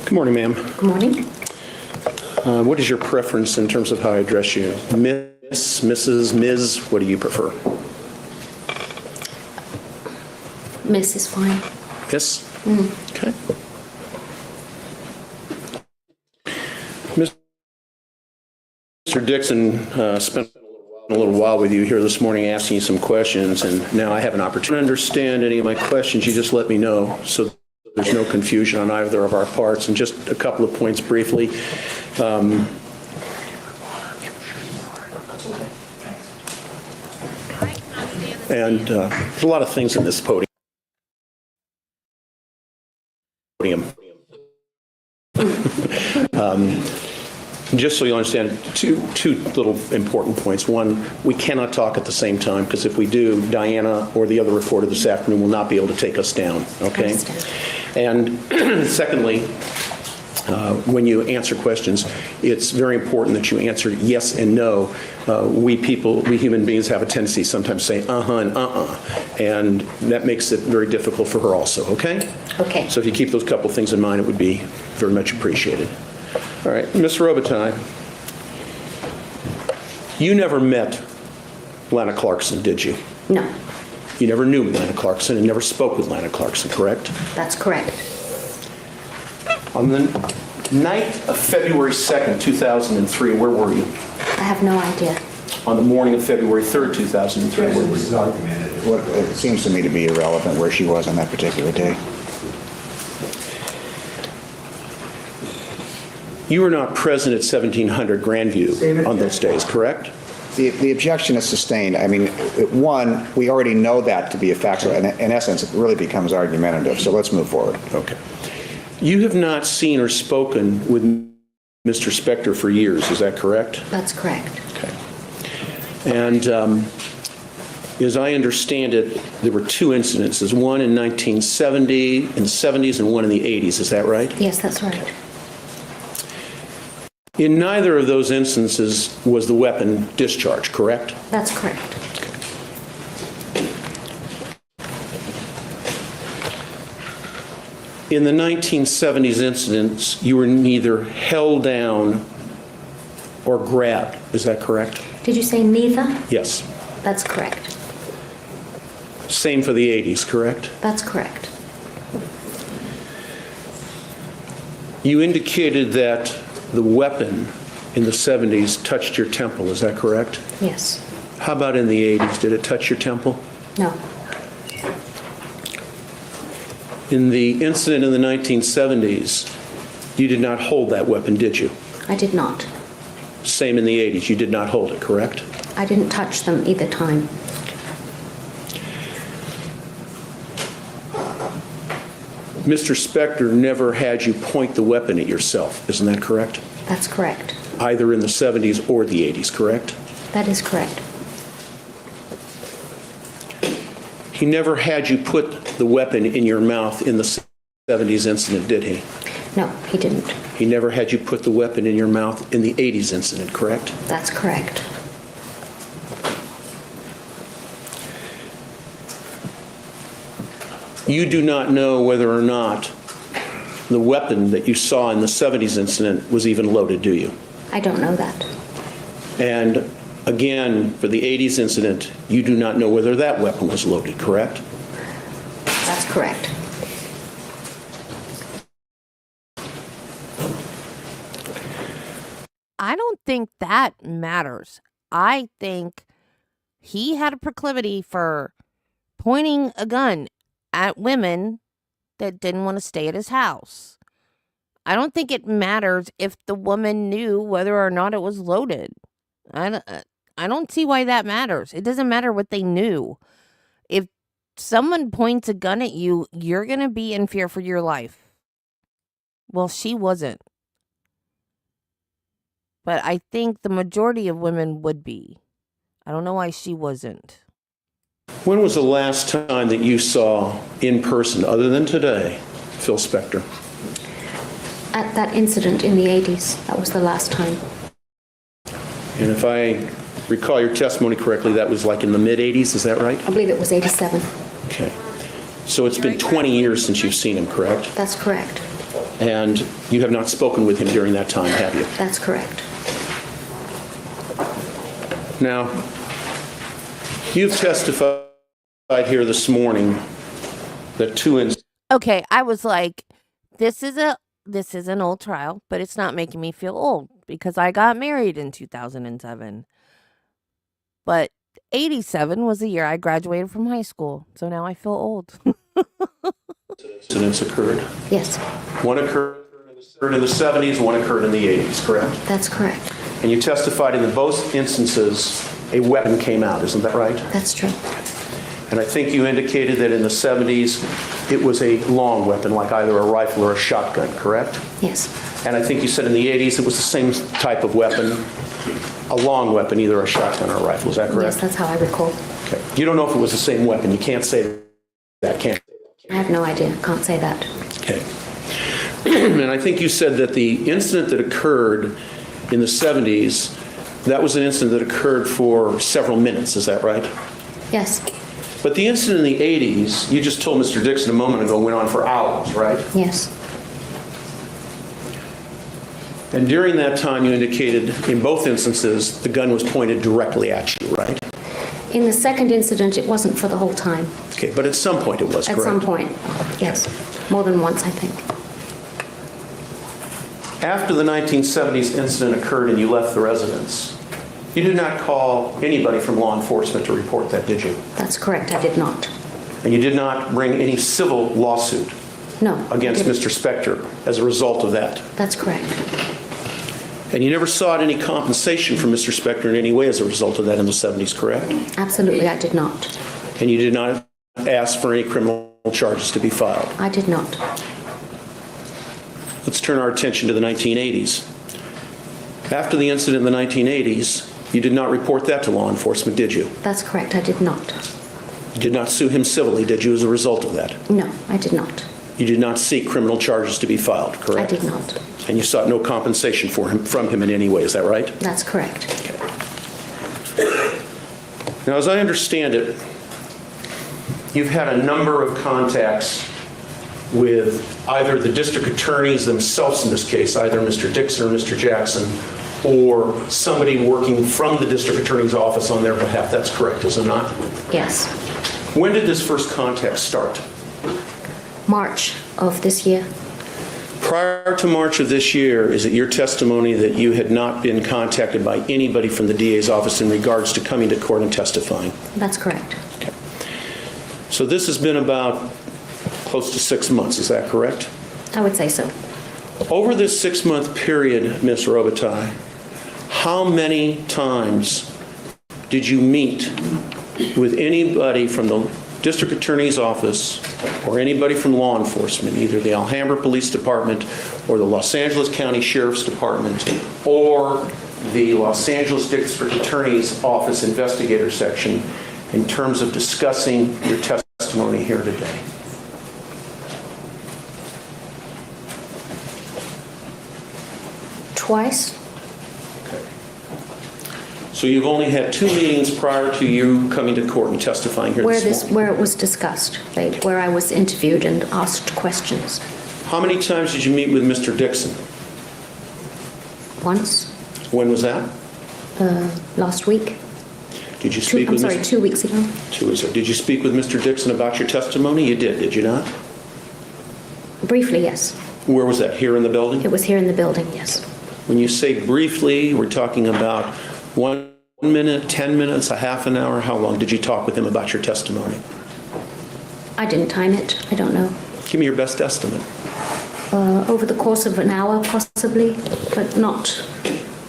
Good morning, ma'am. Good morning. What is your preference in terms of how I address you? Miss, Mrs., Ms., what do you prefer? Miss is fine. Yes? Okay. Mr. Dixon spent a little while with you here this morning asking you some questions, and now I have an opportunity to understand any of my questions. You just let me know so there's no confusion on either of our parts. And just a couple of points briefly. And there's a lot of things in this podium. Just so you understand, two little important points. One, we cannot talk at the same time, because if we do, Diana or the other reporter this afternoon will not be able to take us down, okay? And secondly, when you answer questions, it's very important that you answer yes and no. We human beings have a tendency sometimes to say uh-huh and and that makes it very difficult for her also, okay? Okay. So if you keep those couple things in mind, it would be very much appreciated. All right, Ms. Robitaille, you never met Lana Clarkson, did you? No, You never knew Lana Clarkson and never spoke with Lana Clarkson, correct? that's correct. On the night of February 2nd, 2003, where were you? I have no idea. On the morning of February 3rd, 2003, where were you? It seems to me to be irrelevant where she was on that particular day. You were not present at 1700 Grandview on those days, correct? The objection is sustained. I mean, one, we already know that to be a fact, so in essence, it really becomes argumentative, so let's move forward. Okay. You have not seen or spoken with Mr. Spector for years, is that correct? That's correct. Okay. And as I understand it, there were two incidences, one in 1970, in the 70s, and one in the 80s, is that right? Yes, that's right. In neither of those instances was the weapon discharged, correct? That's correct. In the 1970s incidents, you were neither held down or grabbed, is that correct? Did you say neither? Yes. That's correct. Same for the 80s, correct? That's correct. You indicated that the weapon in the 70s touched your temple, is that correct? Yes. How about in the 80s? Did it touch your temple? No. In the incident in the 1970s, you did not hold that weapon, did you? I did not. Same in the 80s, you did not hold it, correct? I didn't touch them either time. Mr. Spector never had you point the weapon at yourself, isn't that correct? That's correct. Either in the 70s or the 80s, correct? That is correct. He never had you put the weapon in your mouth in the 70s incident, did he? No, he didn't. He never had you put the weapon in your mouth in the 80s incident, correct? That's correct. You do not know whether or not the weapon that you saw in the 70s incident was even loaded, do you? I don't know that. And again, for the 80s incident, you do not know whether that weapon was loaded, correct? That's correct. I don't think that matters. I think he had a proclivity for pointing a gun at women that didn't want to stay at his house. I don't think it matters if the woman knew whether or not it was loaded. I don't see why that matters. It doesn't matter what they knew. If someone points a gun at you, you're going to be in fear for your life. Well, she wasn't. But I think the majority of women would be. I don't know why she wasn't. When was the last time that you saw in person, other than today, Phil Spector? At that incident in the 80s, that was the last time. And if I recall your testimony correctly, that was like in the mid-80s, is that right? I believe it was 87. Okay. So it's been 20 years since you've seen him, correct? That's correct. And you have not spoken with him during that time, have you? That's correct. Now, you've testified here this morning that two incidents. Okay, I was like, this is an old trial, but it's not making me feel old because I got married in 2007. But 87 was the year I graduated from high school, so now I feel old. Incidents occurred. Yes, One occurred in the 70s, one occurred in the 80s, correct? that's correct. And you testified in both instances a weapon came out, isn't that right? That's true. And I think you indicated that in the 70s it was a long weapon, like either a rifle or a shotgun, correct? Yes, And I think you said in the 80s it was the same type of weapon, a long weapon, either a shotgun or a rifle, is that yes, correct? that's how I recall. Okay. You don't know if it was the same weapon. You can't say that, can you? I have no idea. Can't say that. Okay. And I think you said that the incident that occurred in the 70s, that was an incident that occurred for several minutes, is that right? Yes, But the incident in the 80s, you just told Mr. Dixon a moment ago, went on for hours, right? yes, And during that time, you indicated in both instances the gun was pointed directly at you, right? In the second incident, it wasn't for the whole time. Okay, but at some point it was, At correct? some point, yes. More than once, I think. After the 1970s incident occurred and you left the residence, you did not call anybody from law enforcement to report that, did you? That's correct, I did not. And you did not bring any civil lawsuit No. against I didn't. Mr. Spector as a result of that? That's correct. And you never sought any compensation from Mr. Spector in any way as a result of that in the 70s, correct? Absolutely, I did not. And you did not ask for any criminal charges to be filed? I did not. Let's turn our attention to the 1980s. After the incident in the 1980s, you did not report that to law enforcement, did you? That's correct, I did not. You did not sue him civilly, did you, as a result of that? No, I did not. You did not seek criminal charges to be filed, correct? I did not. And you sought no compensation from him in any way, is that right? That's correct. Now, as I understand it, you've had a number of contacts with either the district attorneys themselves in this case, either Mr. Dixon or Mr. Jackson, or somebody working from the district attorney's office on their behalf. That's correct, is it not? Yes. When did this first contact start? March of this year. Prior to March of this year, is it your testimony that you had not been contacted by anybody from the DA's office in regards to coming to court and testifying? That's correct. Okay. So this has been about close to 6 months, is that correct? I would say so. Over this 6-month period, Ms. Robitaille, how many times did you meet with anybody from the district attorney's office or anybody from law enforcement, either the Alhambra Police Department or the Los Angeles County Sheriff's Department or the Los Angeles District Attorney's Office Investigator Section, in terms of discussing your testimony here today? Twice? So you've only had 2 meetings prior to you coming to court and testifying here this morning? Where it was discussed, right, where I was interviewed and asked questions. How many times did you meet with Mr. Dixon? Once, When was that? last week. Did you speak with 2 weeks ago. 2 weeks ago. Did you speak with Mr. Dixon about your testimony? You did you not? Briefly, yes. Where was that? Here in the building? It was here in the building, yes. When you say briefly, we're talking about 1 minute, 10 minutes, a half an hour? How long did you talk with him about your testimony? I didn't time it. I don't know. Give me your best estimate. Over the course of an hour, possibly, but not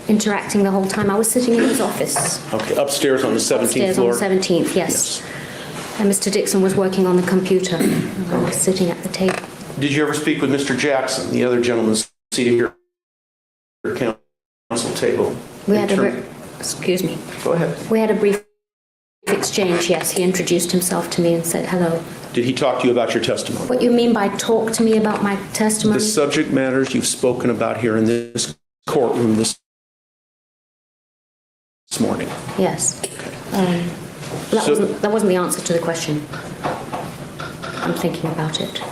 interacting the whole time. I was sitting in his office. Okay, upstairs on the 17th Upstairs floor? on the 17th, yes. And Mr. Dixon was working on the computer. And I was sitting at the table. Did you ever speak with Mr. Jackson, the other gentleman seated here at the council table? We had excuse me. Go ahead. We had a brief exchange, yes. He introduced himself to me and said hello. Did he talk to you about your testimony? What you mean by talk to me about my testimony? The subject matters you've spoken about here in this courtroom this morning. Yes. That wasn't the answer to the question. I'm thinking about it.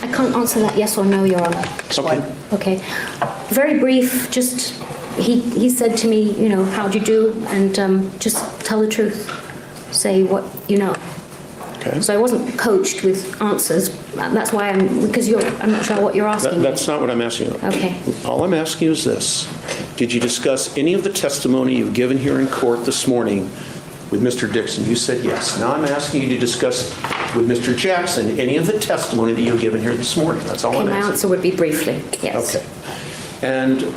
I can't answer that yes or no, Your Honor. Okay. Okay. Very brief, just, he said to me, you know, how'd you do? And just tell the truth. Say what you know. Okay. So I wasn't coached with answers. That's why because I'm not sure what you're asking me. That's not what I'm asking you. Okay. All I'm asking you is this. Did you discuss any of the testimony you've given here in court this morning with Mr. Dixon? You said yes. Now I'm asking you to discuss with Mr. Jackson any of the testimony that you've given here this morning. That's all I'm My asking. answer would be briefly, yes. Okay. And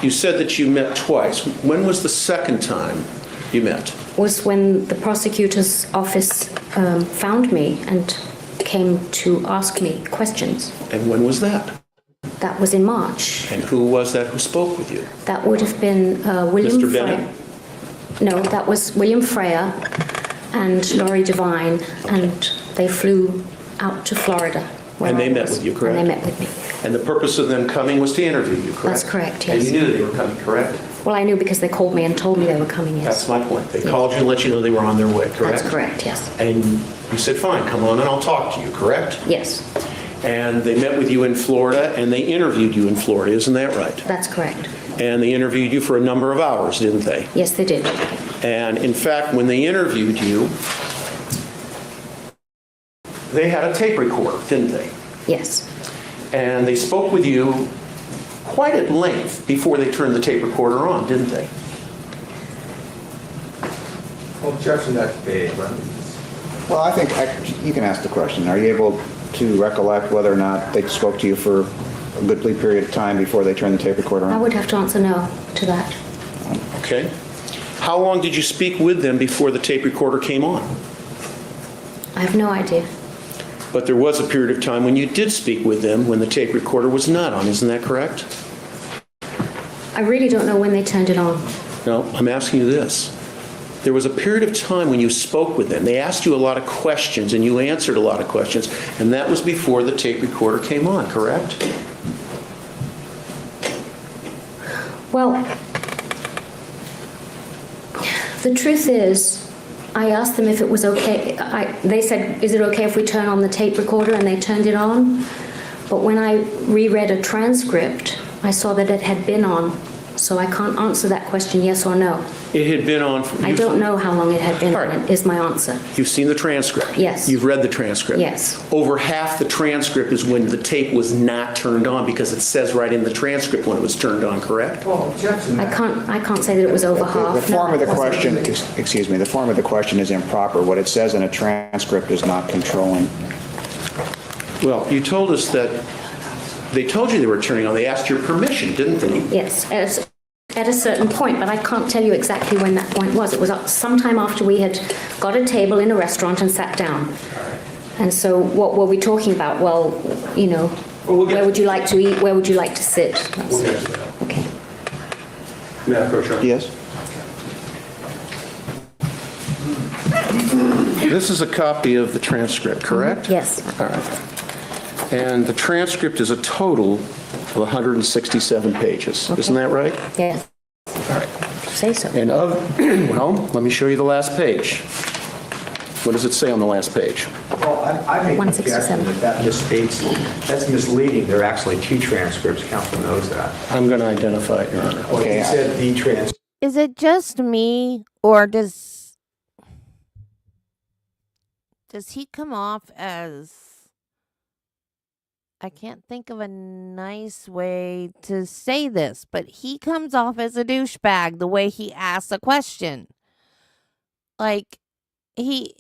you said that you met twice. When was the second time you met? Was when the prosecutor's office found me and came to ask me questions. And when was that? That was in March. And who was that who spoke with you? That would have been William Mr. Freya. Bennett? No, that was William Freya and Laurie Devine, and they flew out to Florida. And they met with you, correct? And they met with me. And the purpose of them coming was to interview you, correct? That's correct, yes. And you knew they were coming, correct? Well, I knew because they called me and told me they were coming, yes. That's my point. They called you and let you know they were on their way, correct? That's correct, yes. And you said, fine, come on and I'll talk to you, correct? Yes, And they met with you in Florida and they interviewed you in Florida, isn't that right? that's correct. And they interviewed you for a number of hours, didn't they? Yes, they did. And in fact, when they interviewed you, they had a tape recorder, didn't they? Yes. And they spoke with you quite at length before they turned the tape recorder on, didn't they? Well, Jefferson, that's big, right? Well, I think you can ask the question. Are you able to recollect whether or not they spoke to you for a goodly period of time before they turned the tape recorder I on? would have to answer no to that. Okay. How long did you speak with them before the tape recorder came on? I have no idea. But there was a period of time when you did speak with them when the tape recorder was not on, isn't that correct? I really don't know when they turned it on. No, I'm asking you this. There was a period of time when you spoke with them. They asked you a lot of questions and you answered a lot of questions, and that was before the tape recorder came on, correct? Well, the truth is, I asked them if it was okay. They said, is it okay if we turn on the tape recorder? And they turned it on. But when I reread a transcript, I saw that it had been on. So I can't answer that question yes or no. It had been on. I don't know how long it had been All on, right. is my answer. You've seen the transcript? Yes. You've read the transcript? Yes. Over half the transcript is when the tape was not turned on because it says right in the transcript when it was turned on, correct? Well, Jefferson, I can't say that it was over half. The form of the No, it question, wasn't. excuse me, the form of the question is improper. What it says in a transcript is not controlling. Well, you told us that they told you they were turning on. They asked your permission, didn't they? Yes, at a certain point, but I can't tell you exactly when that point was. It was sometime after we had got a table in a restaurant and sat down. And so what were we talking about? Well, you know, where would you like to eat? Where would you like to sit? Okay. May I approach her? Yes? This is a copy of the transcript, correct? Yes. All right. And the transcript is a total of 167 pages. Isn't that right? Yes. All right. Say so. And well, let me show you the last page. What does it say on the last page? well, I make a 167. objection that misstates, that's misleading. There are actually two transcripts. Council knows that. I'm going to identify it, Your Honor. Okay, he said the transcript. Is it just me, or does he come off as, I can't think of a nice way to say this, but he comes off as a douchebag the way he asks a question. Like, he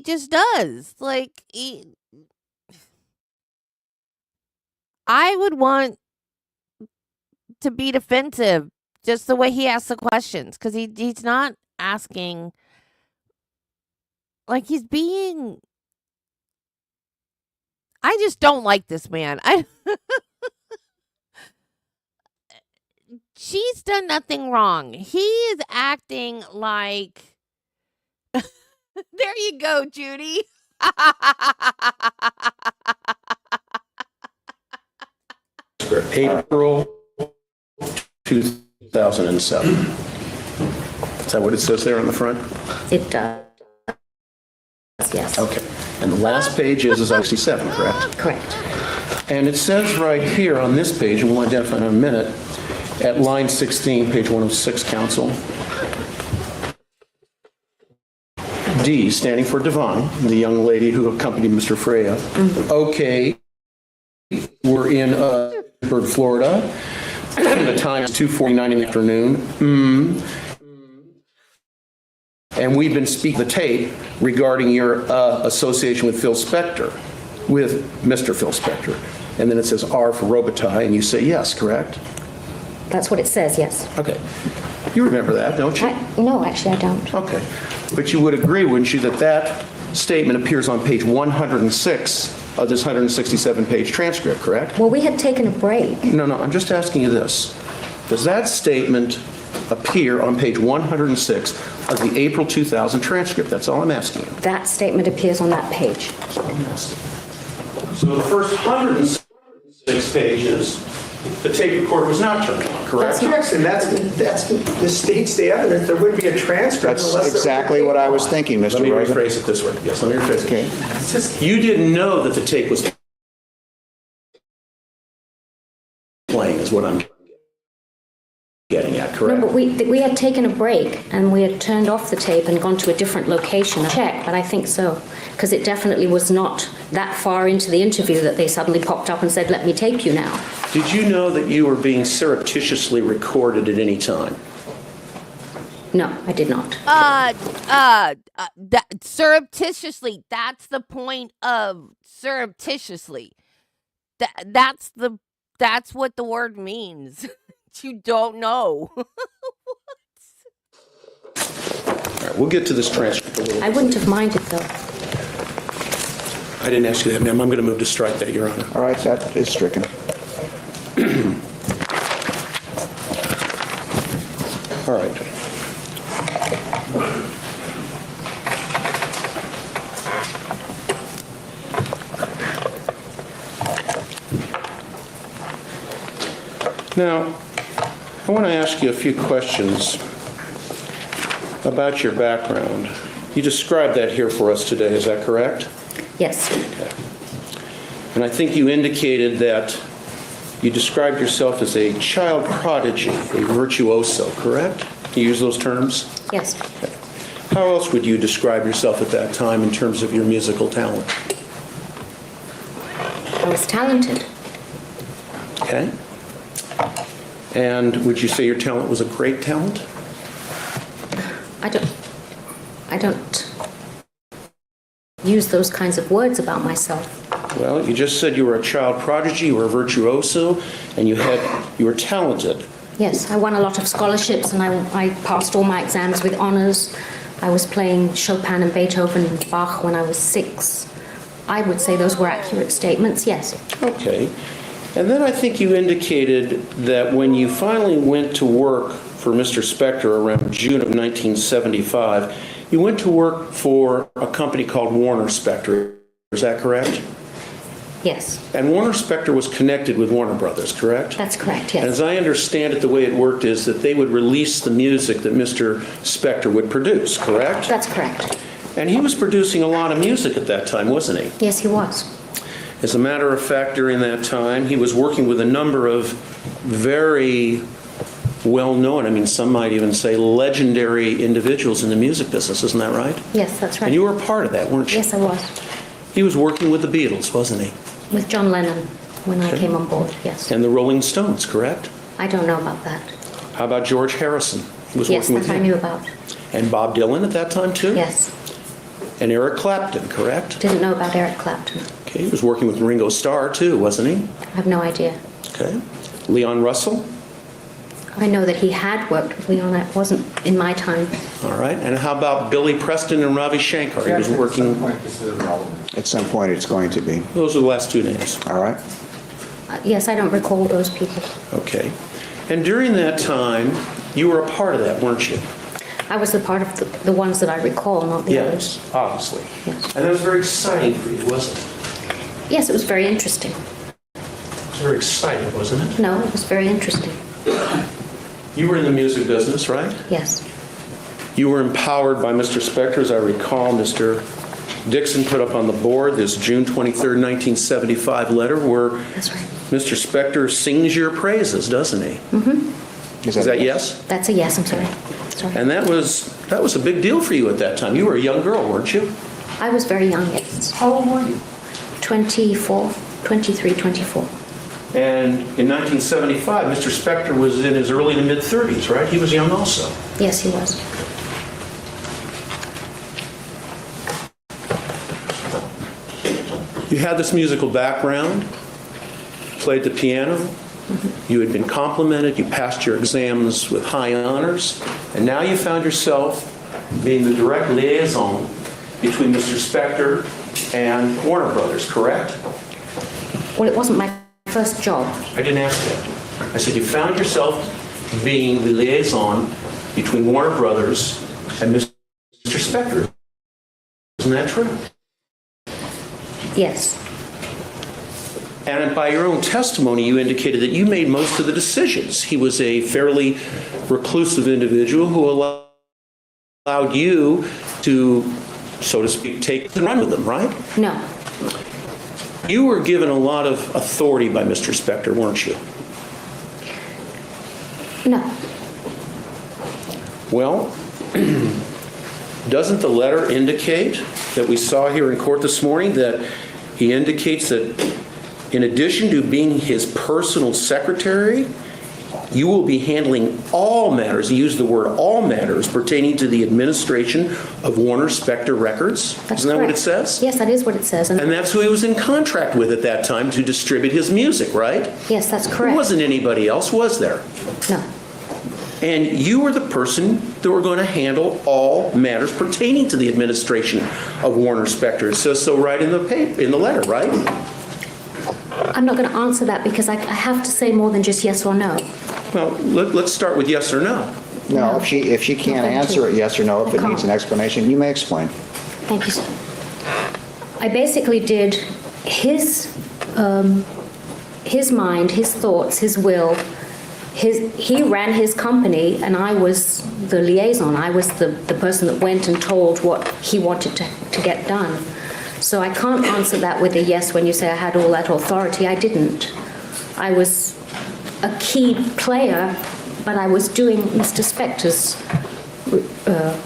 just does. Like, I would want to be defensive just the way he asks the questions, because he's not asking, like, he's being, I just don't like this man. She's done nothing wrong. He is acting like, there you go, Judy. April 2007. Is that what it says there on the front? It does. Yes. Okay. And the last page is 67, correct? Correct. And it says right here on this page, and we'll identify in a minute, at line 16, page 106, counsel, D, standing for Devon, the young lady who accompanied Mr. Freya. Okay, we're in Florida. The time is 2:49 in the afternoon. And we've been speaking the tape regarding your association with Phil Spector, with Mr. Phil Spector. And then it says R for Robitaille, and you say yes, correct? That's what it says, yes. Okay. You remember that, don't you? No, actually, I don't. Okay. But you would agree, wouldn't you, that that statement appears on page 106 of this 167-page transcript, correct? Well, we had taken a break. No, I'm just asking you this. Does that statement appear on page 106 of the April 2000 transcript? That's all I'm asking you. That statement appears on that page. That's all I'm asking. So the first 106 pages, the tape recorder was not turned on, correct? Jackson, this states the evidence. There wouldn't be a transcript That's unless there exactly what I was thinking, Mr. Let me Rosen. rephrase it this way. Yes, let me rephrase it. Okay. It's just, You didn't know that the tape was playing, is what I'm correct? No, but we had taken a break and we had turned off the tape and gone to a different location. Check, but I think so. Because it definitely was not that far into the interview that they suddenly popped up and said, let me tape you now. Did you know that you were being surreptitiously recorded at any time? No, I did not. That surreptitiously, that's the point of surreptitiously. That's what the word means. You don't know. All right, we'll get to this transcript a little. I wouldn't have minded though. I didn't ask you that, ma'am. I'm going to move to strike that, Your Honor. All right, that is stricken. All right. Now, I want to ask you a few questions about your background. You described that here for us today, is that correct? Yes. And I think you indicated that you described yourself as a child prodigy, a virtuoso, correct? You use those terms? Yes. How else would you describe yourself at that time in terms of your musical talent? I was talented. Okay. And would you say your talent was a great talent? I don't use those kinds of words about myself. Well, you just said you were a child prodigy, you were a virtuoso, and you were talented. Yes, I won a lot of scholarships and I passed all my exams with honors. I was playing Chopin and Beethoven and Bach when I was 6. I would say those were accurate statements, yes. Okay. And then I think you indicated that when you finally went to work for Mr. Spector around June of 1975, you went to work for a company called Warner Spector. Is that correct? Yes, And Warner Spector was connected with Warner Brothers, correct? that's correct, And yes. as I understand it, the way it worked is that they would release the music that Mr. Spector would produce, correct? That's correct. And he was producing a lot of music at that time, wasn't he? Yes, he was. As a matter of fact, during that time, he was working with a number of very well-known, I mean, some might even say legendary individuals in the music business, isn't that right? Yes, that's right. And you were a part of that, weren't you? Yes, I was. He was working with the Beatles, wasn't he? With John Lennon when I came on board, yes. And the Rolling Stones, correct? I don't know about that. How about George Harrison? He was Yes, working with that I him. knew about. And Bob Dylan at that time, too? Yes. And Eric Clapton, correct? Didn't know about Eric Clapton. Okay, he was working with Ringo Starr, too, wasn't he? I have no idea. Okay. Leon Russell? I know that he had worked with Leon. That wasn't in my time. All right. And how about Billy Preston and Ravi Shankar? He was working... At some point, it's going to be. Those are the last two names. All right? Yes, I don't recall those people. Okay. And during that time, you were a part of that, weren't you? I was a part of the ones that I recall, not the others. Yes, obviously. Yes. And that was very exciting for you, wasn't it? Yes, it was very interesting. It was very exciting, wasn't it? No, it was very interesting. You were in the music business, right? Yes. You were empowered by Mr. Spector, as I recall. Mr. Dixon put up on the board this June 23rd, 1975 letter where That's right. Mr. Spector sings your praises, doesn't he? Mm-hmm. Is that yes? That's a yes, I'm sorry. Sorry. And that was a big deal for you at that time. You were a young girl, weren't you? I was very young, yes. How old were you? 24, 23, 24. And in 1975, Mr. Spector was in his early to mid-30s, right? He was young also. Yes, he was. You had this musical background, played the piano, you had been complimented, you passed your exams with high honors, and now you found yourself being the direct liaison between Mr. Spector and Warner Brothers, correct? Well, it wasn't my first job. I didn't ask that. I said you found yourself being the liaison between Warner Brothers and Mr. Spector. Isn't that true? Yes. And by your own testimony, you indicated that you made most of the decisions. He was a fairly reclusive individual who allowed you to, so to speak, take and run with him, right? No. You were given a lot of authority by Mr. Spector, weren't you? No. Well, doesn't the letter indicate that we saw here in court this morning that he indicates that in addition to being his personal secretary, you will be handling all matters, he used the word all matters, pertaining to the administration of Warner Spector Records? That's Isn't that what correct. it says? Yes, that is what it says. And that's who he was in contract with at that time to distribute his music, right? Yes, that's There correct. wasn't anybody else, was there? No. And you were the person that were going to handle all matters pertaining to the administration of Warner Spector. It says so right in the letter, right? I'm not going to answer that because I have to say more than just yes or no. Well, let's start with yes or no. No, if she can't Thank answer you. it yes or no, if I it needs an can't. explanation, you may explain. Thank you, sir. I basically did his mind, his thoughts, his will. He ran his company, and I was the liaison. I was the person that went and told what he wanted to get done. So I can't answer that with a yes when you say I had all that authority. I didn't. I was a key player, but I was doing Mr. Spector's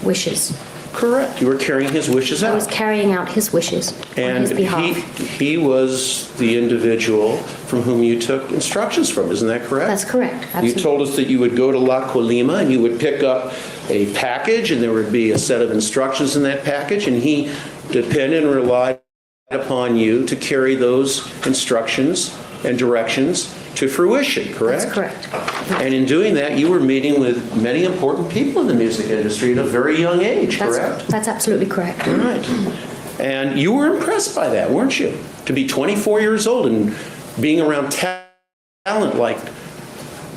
wishes. Correct. You were carrying his wishes I was out. carrying out his wishes on And his behalf. he was the individual from whom you took instructions from, isn't that correct? That's correct, You absolutely. told us that you would go to La Colima and you would pick up a package and there would be a set of instructions in that package, and he depended and relied upon you to carry those instructions and directions to fruition, correct? That's correct. And in doing that, you were meeting with many important people in the music industry at a very young age, correct? That's absolutely correct. All right. And you were impressed by that, weren't you? To be 24 years old and being around talent like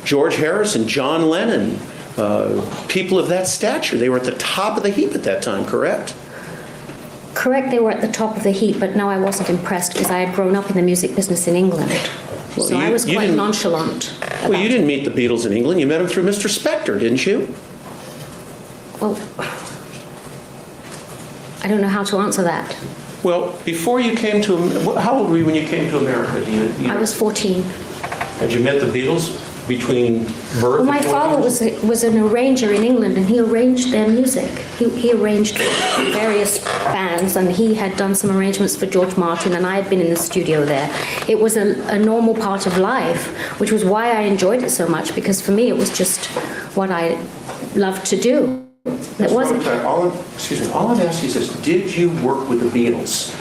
George Harrison, John Lennon, people of that stature. They were at the top of the heap at that time, correct? Correct, they were at the top of the heap, but no, I wasn't impressed because I had grown up in the music business in England. Well, So I you- was you quite didn't- nonchalant. Well, you about didn't meet the Beatles in England. You met them through Mr. Spector, didn't you? it. Well, I don't know how to answer that. Well, before you came to, how old were you when you came to America? I was 14. Had you met the Beatles between birth Well, my and 14 father years? was an arranger in England, and he arranged their music. He arranged various bands, and he had done some arrangements for George Martin, and I had been in the studio there. It was a normal part of life, which was why I enjoyed it so much, because for me it was just what I loved to do. It wasn't. All I'm asking is this, did you work with the Beatles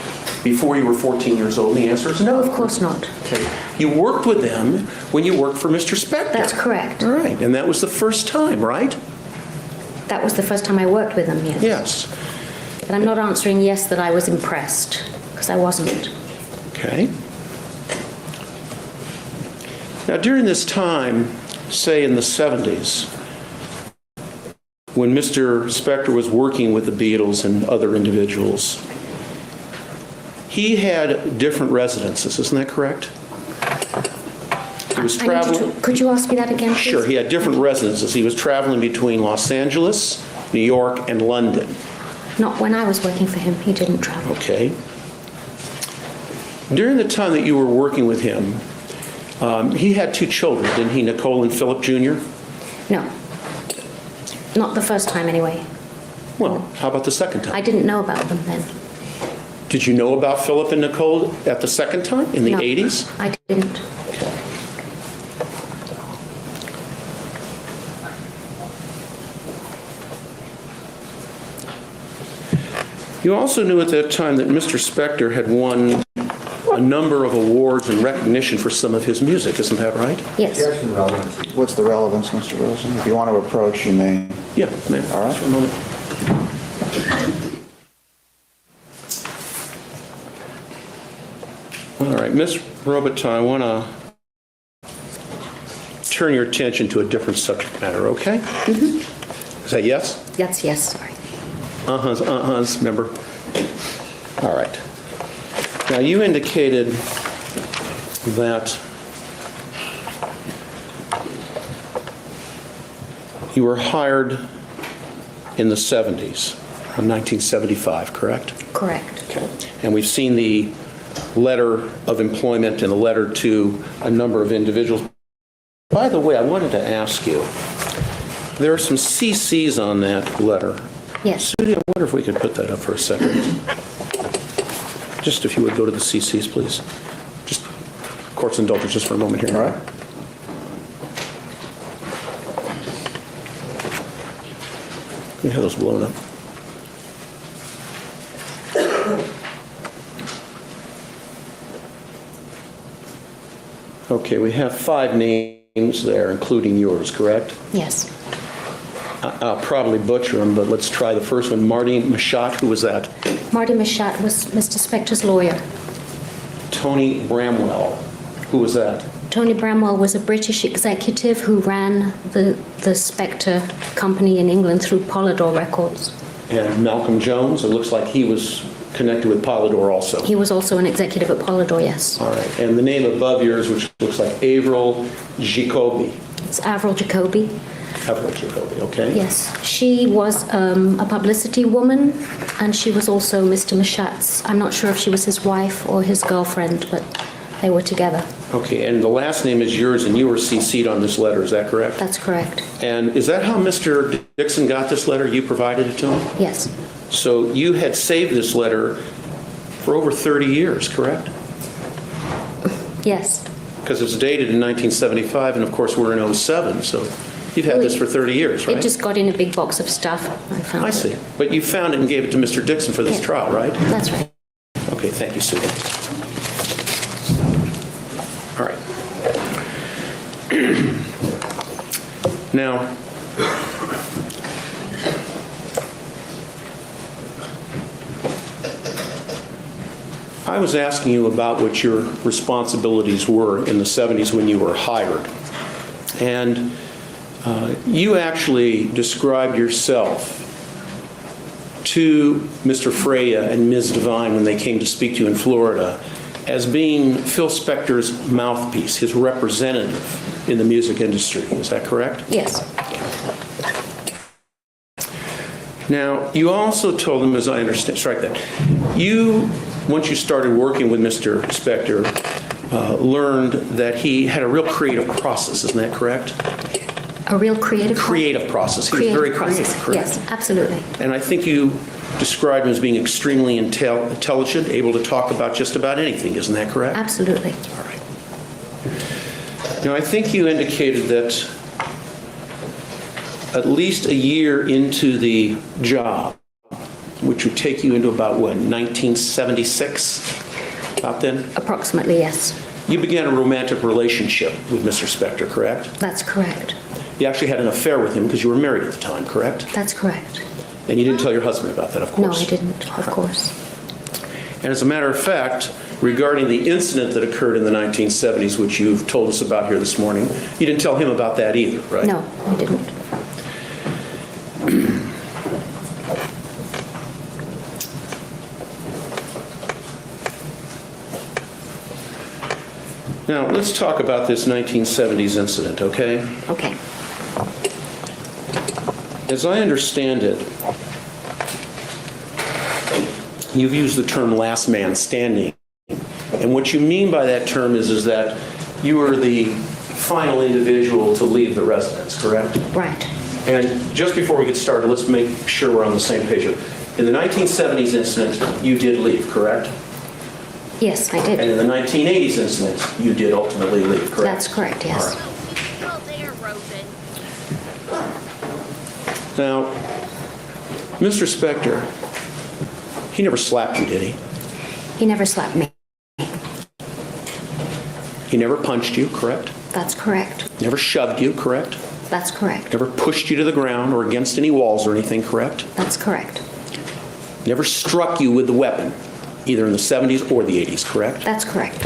before you were 14 years old? And the answer is No, no. of course not. Okay. You worked with them when you worked for Mr. Spector. That's correct. All right, and that was the first time, right? That was the first time I worked with them, yes. Yes. But I'm not answering yes that I was impressed, because I wasn't. Okay. Now, during this time, say in the 70s, when Mr. Spector was working with the Beatles and other individuals, he had different residences, isn't that correct? He was traveling. Could you ask me that again, please? Sure, he had different residences. He was traveling between Los Angeles, New York, and London. Not when I was working for him. He didn't travel. Okay. During the time that you were working with him, he had two children, didn't he, Nicole and Philip Jr.? No. Not the first time, anyway. Well, how about the second I time? didn't know about them then. Did you know about Philip and Nicole at the second time, in the No, 80s? I didn't. You also knew at that time that Mr. Spector had won a number of awards and recognition for some of his music, isn't that right? Yes. What's the relevance, Mr. Rosen? If you want to approach, you may. Yeah, ma'am. All right. Just a moment. All right, Ms. Robitaille, I want to turn your attention to a different subject matter, okay? Is that yes? That's yes, sorry. Uh-huhs, remember? All right. Now, you indicated that you were hired in the 70s, in 1975, correct? Correct. Okay. And we've seen the letter of employment and the letter to a number of individuals. By the way, I wanted to ask you, There are some CCs on that letter. Yes. Sudie, I wonder if we could put that up for a second. Just if you would go to the CCs, please. Just court's indulgence just for a moment here. All right. You have those blown up. Okay, we have 5 names there, including yours, correct? Yes. I'll probably butcher them, but let's try the first one. Marty Machat, who was that? Marty Machat was Mr. Spector's lawyer. Tony Bramwell, who was that? Tony Bramwell was a British executive who ran the Spector company in England through Polydor Records. And Malcolm Jones, it looks like he was connected with Polydor also. He was also an executive at Polydor, yes. All right, and the name above yours, which looks like Avril Jacobi. It's Avril Jacobi. Avril Jacobi, okay. Yes. She was a publicity woman, and she was also Mr. Machat's. I'm not sure if she was his wife or his girlfriend, but they were together. Okay, and the last name is yours, and you were CC'd on this letter, is that correct? That's correct. And is that how Mr. Dixon got this letter? You provided it to him? Yes. So you had saved this letter for over 30 years, correct? Yes. Because it's dated in 1975, and of course we're in 07, so you've had this for 30 years, right? It just got in a big box of stuff. I found I it. see. But you found it and gave it to Mr. Dixon for this Yeah. trial, right? That's right. Okay, thank you, Sue. All right. Now, I was asking you about what your responsibilities were in the 70s when you were hired. And you actually described yourself to Mr. Freya and Ms. Devine when they came to speak to you in Florida as being Phil Spector's mouthpiece, his representative in the music industry. Is that correct? Yes. Now, you also told them, as I understand, strike that, you, once you started working with Mr. Spector, learned that he had a real creative process, isn't that correct? A real creative Process. He was very creative, process. correct? Yes, absolutely. And I think you described him as being extremely intelligent, able to talk about just about anything, isn't that correct? Absolutely. All right. Now, I think you indicated that at least a year into the job, which would take you into about, what, 1976? About then? Approximately, yes. You began a romantic relationship with Mr. Spector, correct? That's correct. You actually had an affair with him because you were married at the time, correct? That's correct. And you didn't tell your husband about that, of No, course. I didn't, of course. And as a matter of fact, regarding the incident that occurred in the 1970s, which you've told us about here this morning, you didn't tell him about that either, right? No, I didn't. Now, let's talk about this 1970s incident, okay? Okay. As I understand it, you've used the term last man standing. And what you mean by that term is that you were the final individual to leave the residence, correct? Right. And just before we get started, let's make sure we're on the same page. In the 1970s incident, you did leave, correct? Yes, I did. And in the 1980s incident, you did ultimately leave, correct? That's correct, yes. All right. Now, Mr. Spector, he never slapped you, did he? He never slapped me. He never punched you, correct? That's correct. Never shoved you, correct? That's correct. Never pushed you to the ground or against any walls or anything, correct? That's correct. Never struck you with the weapon, either in the 70s or the 80s, correct? That's correct.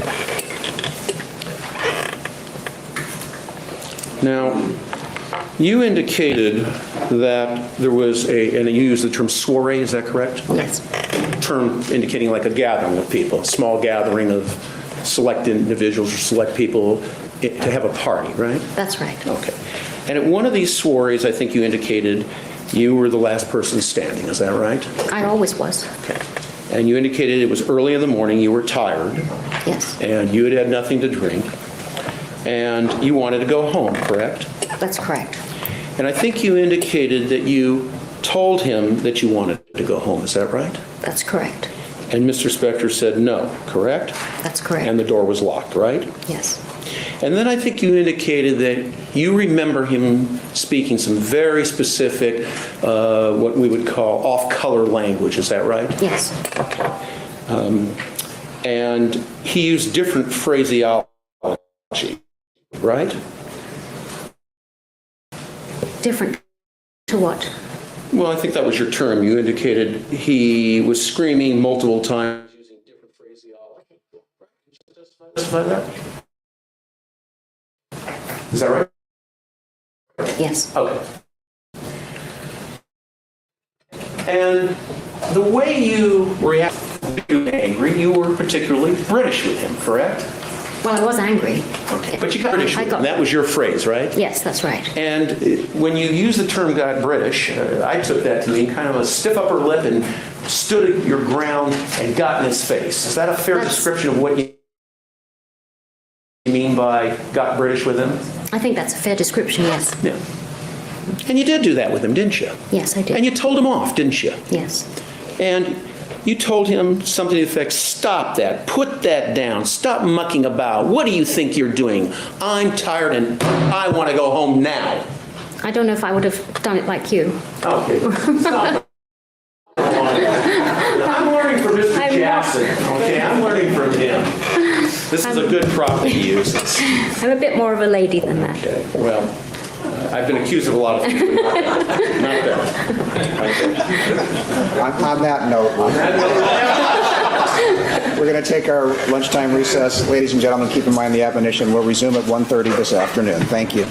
Now, you indicated that there was and you used the term soiree, is that correct? Yes. Term indicating like a gathering of people, a small gathering of select individuals or select people to have a party, right? That's right. Okay. And at one of these soirees, I think you indicated you were the last person standing, is that right? I always was. Okay. And you indicated it was early in the morning, you were tired, Yes. and you had had nothing to drink, and you wanted to go home, correct? That's correct. And I think you indicated that you told him that you wanted to go home. Is that right? That's correct. And Mr. Spector said no, correct? That's correct. And the door was locked, right? Yes. And then I think you indicated that you remember him speaking some very specific, what we would call off-color language. Is that right? Yes. And he used different phraseology, right? Different to what? Well, I think that was your term. You indicated he was screaming multiple times using different phraseology. Justify that? Is that right? Yes. Okay. And the way you reacted to angry, you were particularly British with him, correct? Well, I was angry. Okay. But you got British with him. That was your phrase, right? Yes, that's right. And when you use the term got British, I took that to mean kind of a stiff upper lip and stood your ground and got in his face. Is that a fair description of what you mean by got British with him? I think that's a fair description, yes. Yeah. And you did do that with him, didn't you? Yes, I did. And you told him off, didn't you? Yes. And you told him something to the effect, stop that, put that down, stop mucking about. What do you think you're doing? I'm tired and I want to go home now. I don't know if I would have done it like you. Okay. Stop. I'm learning from Mr. Jackson, okay? I'm learning from him. This is a good prop that he uses. I'm a bit more of a lady than that. Okay, well, I've been accused of a lot of things. Not that. On that note, we're going to take our lunchtime recess. Ladies and gentlemen, keep in mind the admonition. We'll resume at 1:30 this afternoon. Thank you.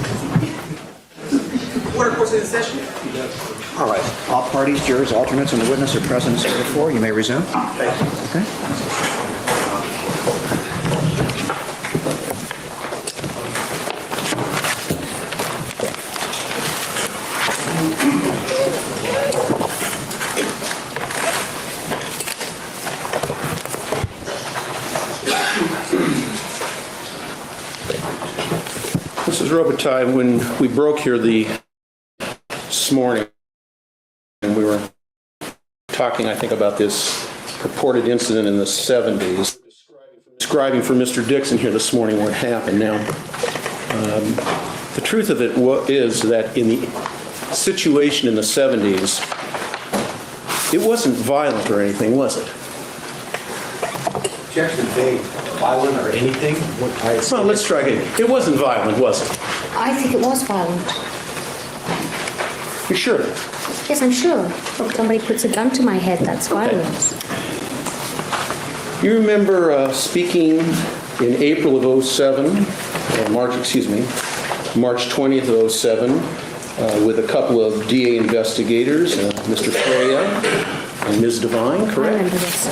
Order course of the session. All right. All parties, jurors, alternates, and the witness are present at the floor. You may resume. Thank you. Okay. Mrs. Robitaille, when we broke here this morning, and we were talking, I think, about this purported incident in the 70s, describing for Mr. Dixon here this morning what happened. Now, the truth of it is that in the situation in the 70s, it wasn't violent or anything, was it? Objection vague, violent or anything? Well, let's try again. It wasn't violent, was it? I think it was violent. You sure? Yes, I'm sure. If somebody puts a gun to my head, that's violence. You remember speaking in April of 07, or March 20th of 07, with a couple of DA investigators, Mr. Freya and Ms. Devine, I correct? remember this.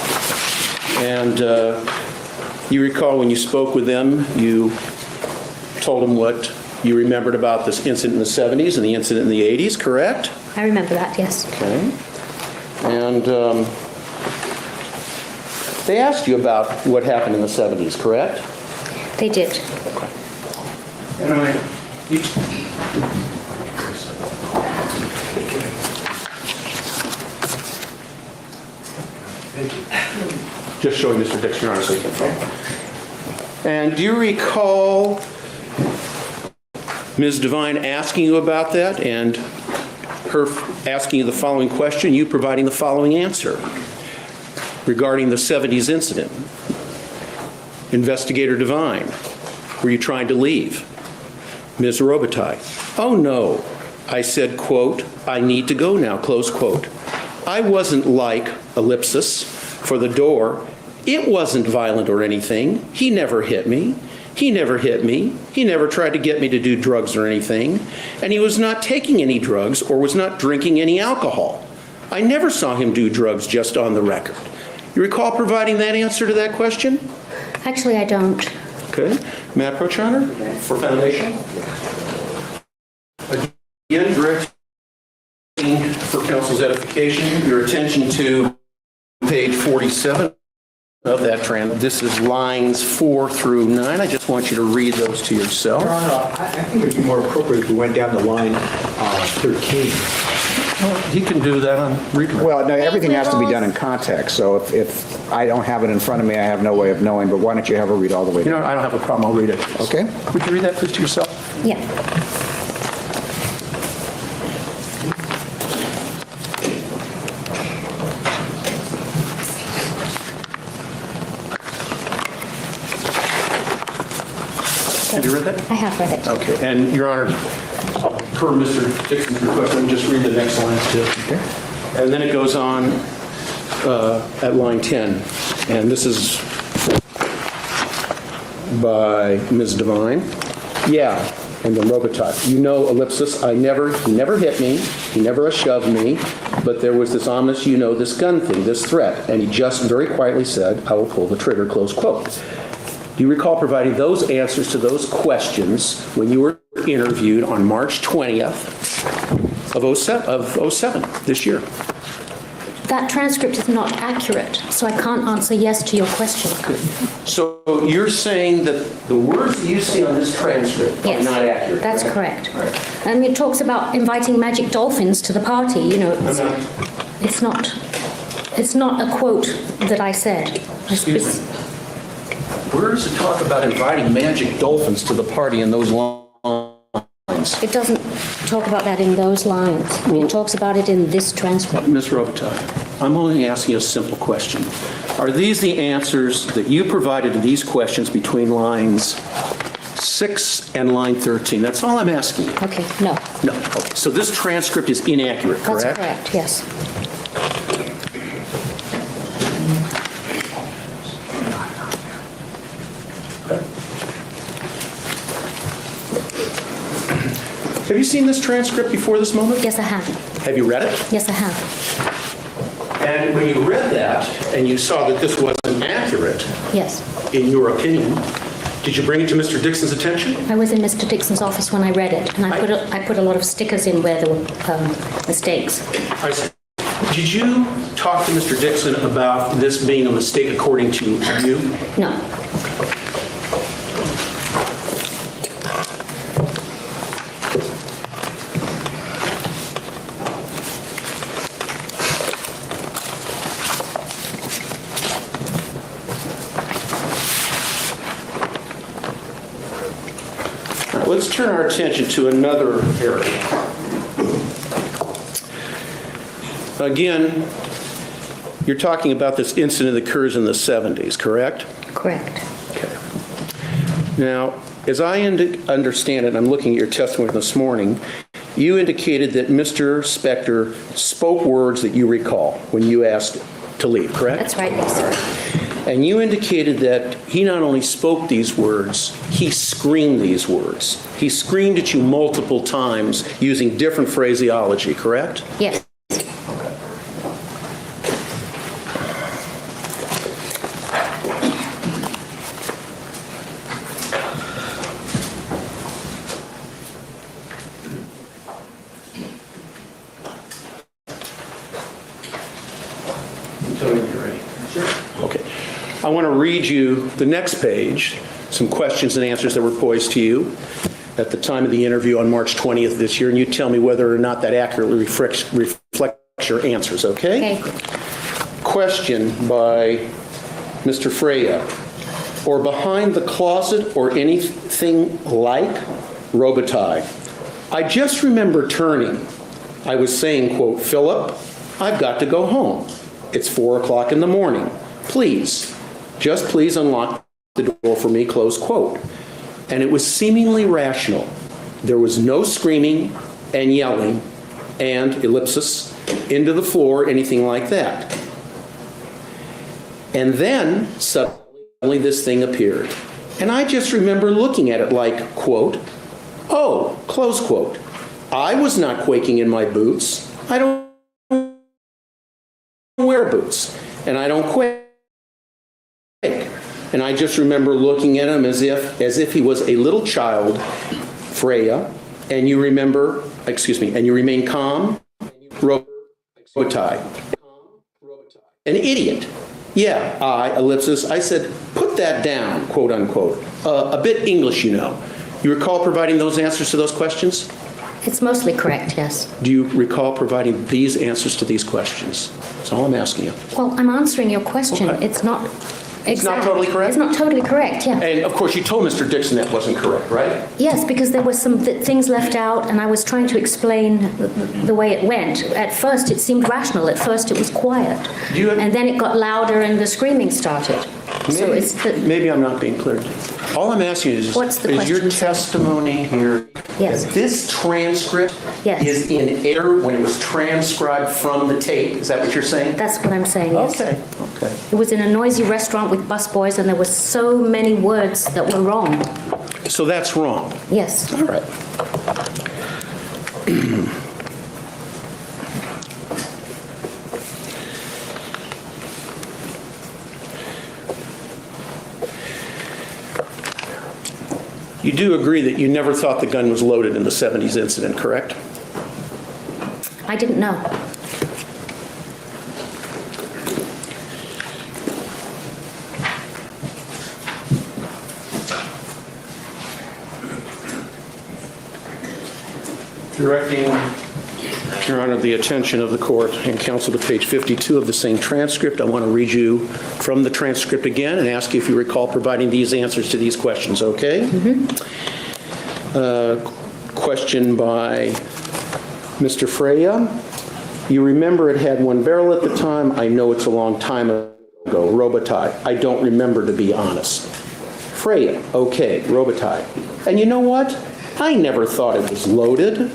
And you recall when you spoke with them, you told them what you remembered about this incident in the 70s and the incident in the 80s, correct? I remember that, yes. Okay. And they asked you about what happened in the 70s, correct? They did. And just showing Mr. Dixon, Your Honor, so you can follow. And do you recall Ms. Devine asking you about that and her asking you the following question, you providing the following answer regarding the 70s incident? Investigator Devine, were you trying to leave? Ms. Robitaille, oh no. I said, quote, I need to go now, close quote. I wasn't like, ellipsis, for the door. It wasn't violent or anything. He never hit me. He never hit me. He never tried to get me to do drugs or anything. And he was not taking any drugs or was not drinking any alcohol. I never saw him do drugs, just on the record. You recall providing that answer to that question? Actually, I don't. Okay. May I approach, Your Honor, for foundation? Again, directing for counsel's edification, your attention to page 47 of that trend. This is lines 4 through 9. I just want you to read those to yourself. Your Honor, I think it would be more appropriate if we went down to line 13. He can do that on redirect. Well, no, everything has to be done in context, so if I don't have it in front of me, I have no way of knowing, but why don't you have her read all the way You know, down? I don't have a problem. I'll read it. Okay. Would you read that please to yourself? Yeah. Have you read that? I have read it. Okay, and Your Honor, per Mr. Dixon's request, let me just read the next lines too. Okay. And then it goes on at line 10, and this is by Ms. Devine. Yeah, and then Robitaille. You know, ellipsis, he never hit me, he never shoved me, but there was this ominous, this gun thing, this threat, and he just very quietly said, I will pull the trigger, close quote. Do you recall providing those answers to those questions when you were interviewed on March 20th of 07, this year? That transcript is not accurate, so I can't answer yes to your question. So you're saying that the words that you see on this transcript are Yes, not accurate? that's correct? correct. And it talks about inviting magic dolphins to the party, it's not a quote that I said. Excuse me. Where does it talk about inviting magic dolphins to the party in those lines? It doesn't talk about that in those lines. It talks about it in this transcript. Ms. Robitaille, I'm only asking a simple question. Are these the answers that you provided to these questions between lines 6 and line 13? That's all I'm asking you. Okay, no. No. Okay. So this transcript is inaccurate, correct? That's correct, yes. Have you seen this transcript before this moment? Yes, I have. Have you read it? Yes, I have. And when you read that and you saw that this wasn't accurate, Yes. in your opinion, did you bring it to Mr. Dixon's attention? I was in Mr. Dixon's office when I read it, and I put a lot of stickers in where there were mistakes. I see. Did you talk to Mr. Dixon about this being a mistake according to you? No. Let's turn our attention to another area. Again, you're talking about this incident that occurs in the 70s, correct? Correct. Okay. Now, as I understand it, I'm looking at your testimony this morning, you indicated that Mr. Spector spoke words that you recall when you asked to leave, correct? That's right, yes, sir. And you indicated that he not only spoke these words, he screamed these words. He screamed at you multiple times using different phraseology, correct? Yes. Tell me when you're ready. Okay. I want to read you the next page, some questions and answers that were posed to you at the time of the interview on March 20th this year, and you tell me whether or not that accurately reflects your answers, okay? Okay. Question by Mr. Freya. Or behind the closet or anything like Robitaille. I just remember turning. I was saying, quote, Philip, I've got to go home. It's 4 o'clock in the morning. Please, just please unlock the door for me, close quote. And it was seemingly rational. There was no screaming and yelling and ellipsis into the floor, anything like that. And then suddenly this thing appeared. And I just remember looking at it like, quote, oh, close quote. I was not quaking in my boots. I don't wear boots, and I don't quake. And I just remember looking at him as if he was a little child, Freya, and you remain calm, Robitaille. An idiot. Yeah, I said, put that down, quote unquote. A bit English, you know. You recall providing those answers to those questions? It's mostly correct, yes. Do you recall providing these answers to these questions? That's all I'm asking you. Well, I'm answering your question. Okay. It's not It's not totally correct? It's not totally correct, yeah. And of course, you told Mr. Dixon that wasn't correct, right? Yes, because there were some things left out, and I was trying to explain the way it went. At first, it seemed rational. At first, it was quiet. And then it got louder, and the screaming started. So it's Maybe I'm not being clear. All I'm asking you is, What's the is your question, sir? testimony here, Yes. that this transcript Yes. is in error when it was transcribed from the tape? Is that what you're saying? That's what I'm saying, yes. Okay. It was in a noisy restaurant with busboys, and there were so many words that were wrong. So that's wrong. Yes. All right. You do agree that you never thought the gun was loaded in the 70s incident, correct? I didn't know. Directing, Your Honor, the attention of the court and counsel to page 52 of the same transcript. I want to read you from the transcript again and ask you if you recall providing these answers to these questions, okay? Question by Mr. Freya. You remember it had one barrel at the time. I know it's a long time ago. Robitaille. I don't remember, to be honest. Freya. Okay, Robitaille. And you know what? I never thought it was loaded,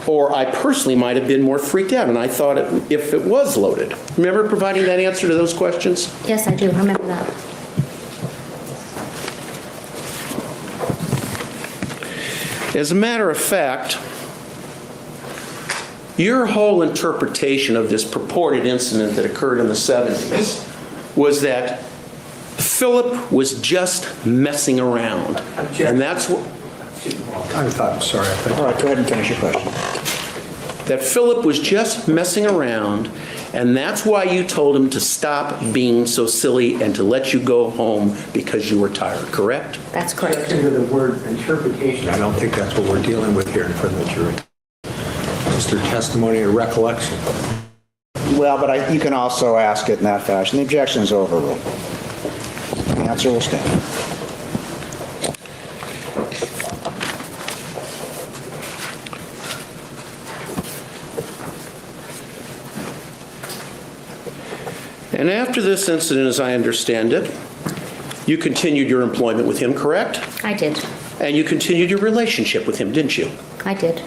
or I personally might have been more freaked out, and I thought if it was loaded. Remember providing that answer to those questions? Yes, I do remember that. As a matter of fact, your whole interpretation of this purported incident that occurred in the 70s was that Philip was just messing around. And that's what... I'm sorry. All right, go ahead and finish your question. That Philip was just messing around, and that's why you told him to stop being so silly and to let you go home because you were tired, correct? That's correct. Under the word interpretation, I don't think that's what we're dealing with here in front of the jury. Mr. Testimony or recollection. Well, but you can also ask it in that fashion. The objection is overruled. The answer will stand. And after this incident, as I understand it, you continued your employment with him, correct? I did. And you continued your relationship with him, didn't you? I did.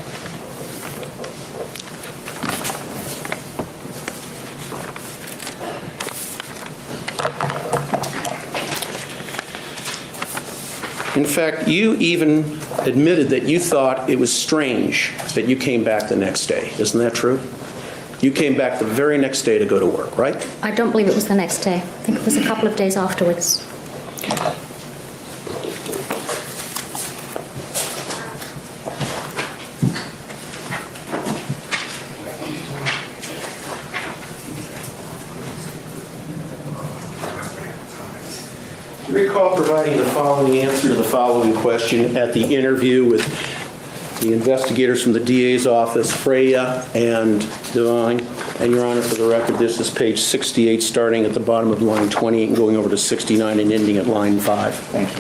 In fact, you even admitted that you thought it was strange that you came back the next day. Isn't that true? You came back the very next day to go to work, right? I don't believe it was the next day. I think it was a couple of days afterwards. Recall providing the following answer to the following question at the interview with the investigators from the DA's office, Freya and Devine. And Your Honor, for the record, this is page 68, starting at the bottom of line 28 and going over to 69 and ending at line 5. Thank you.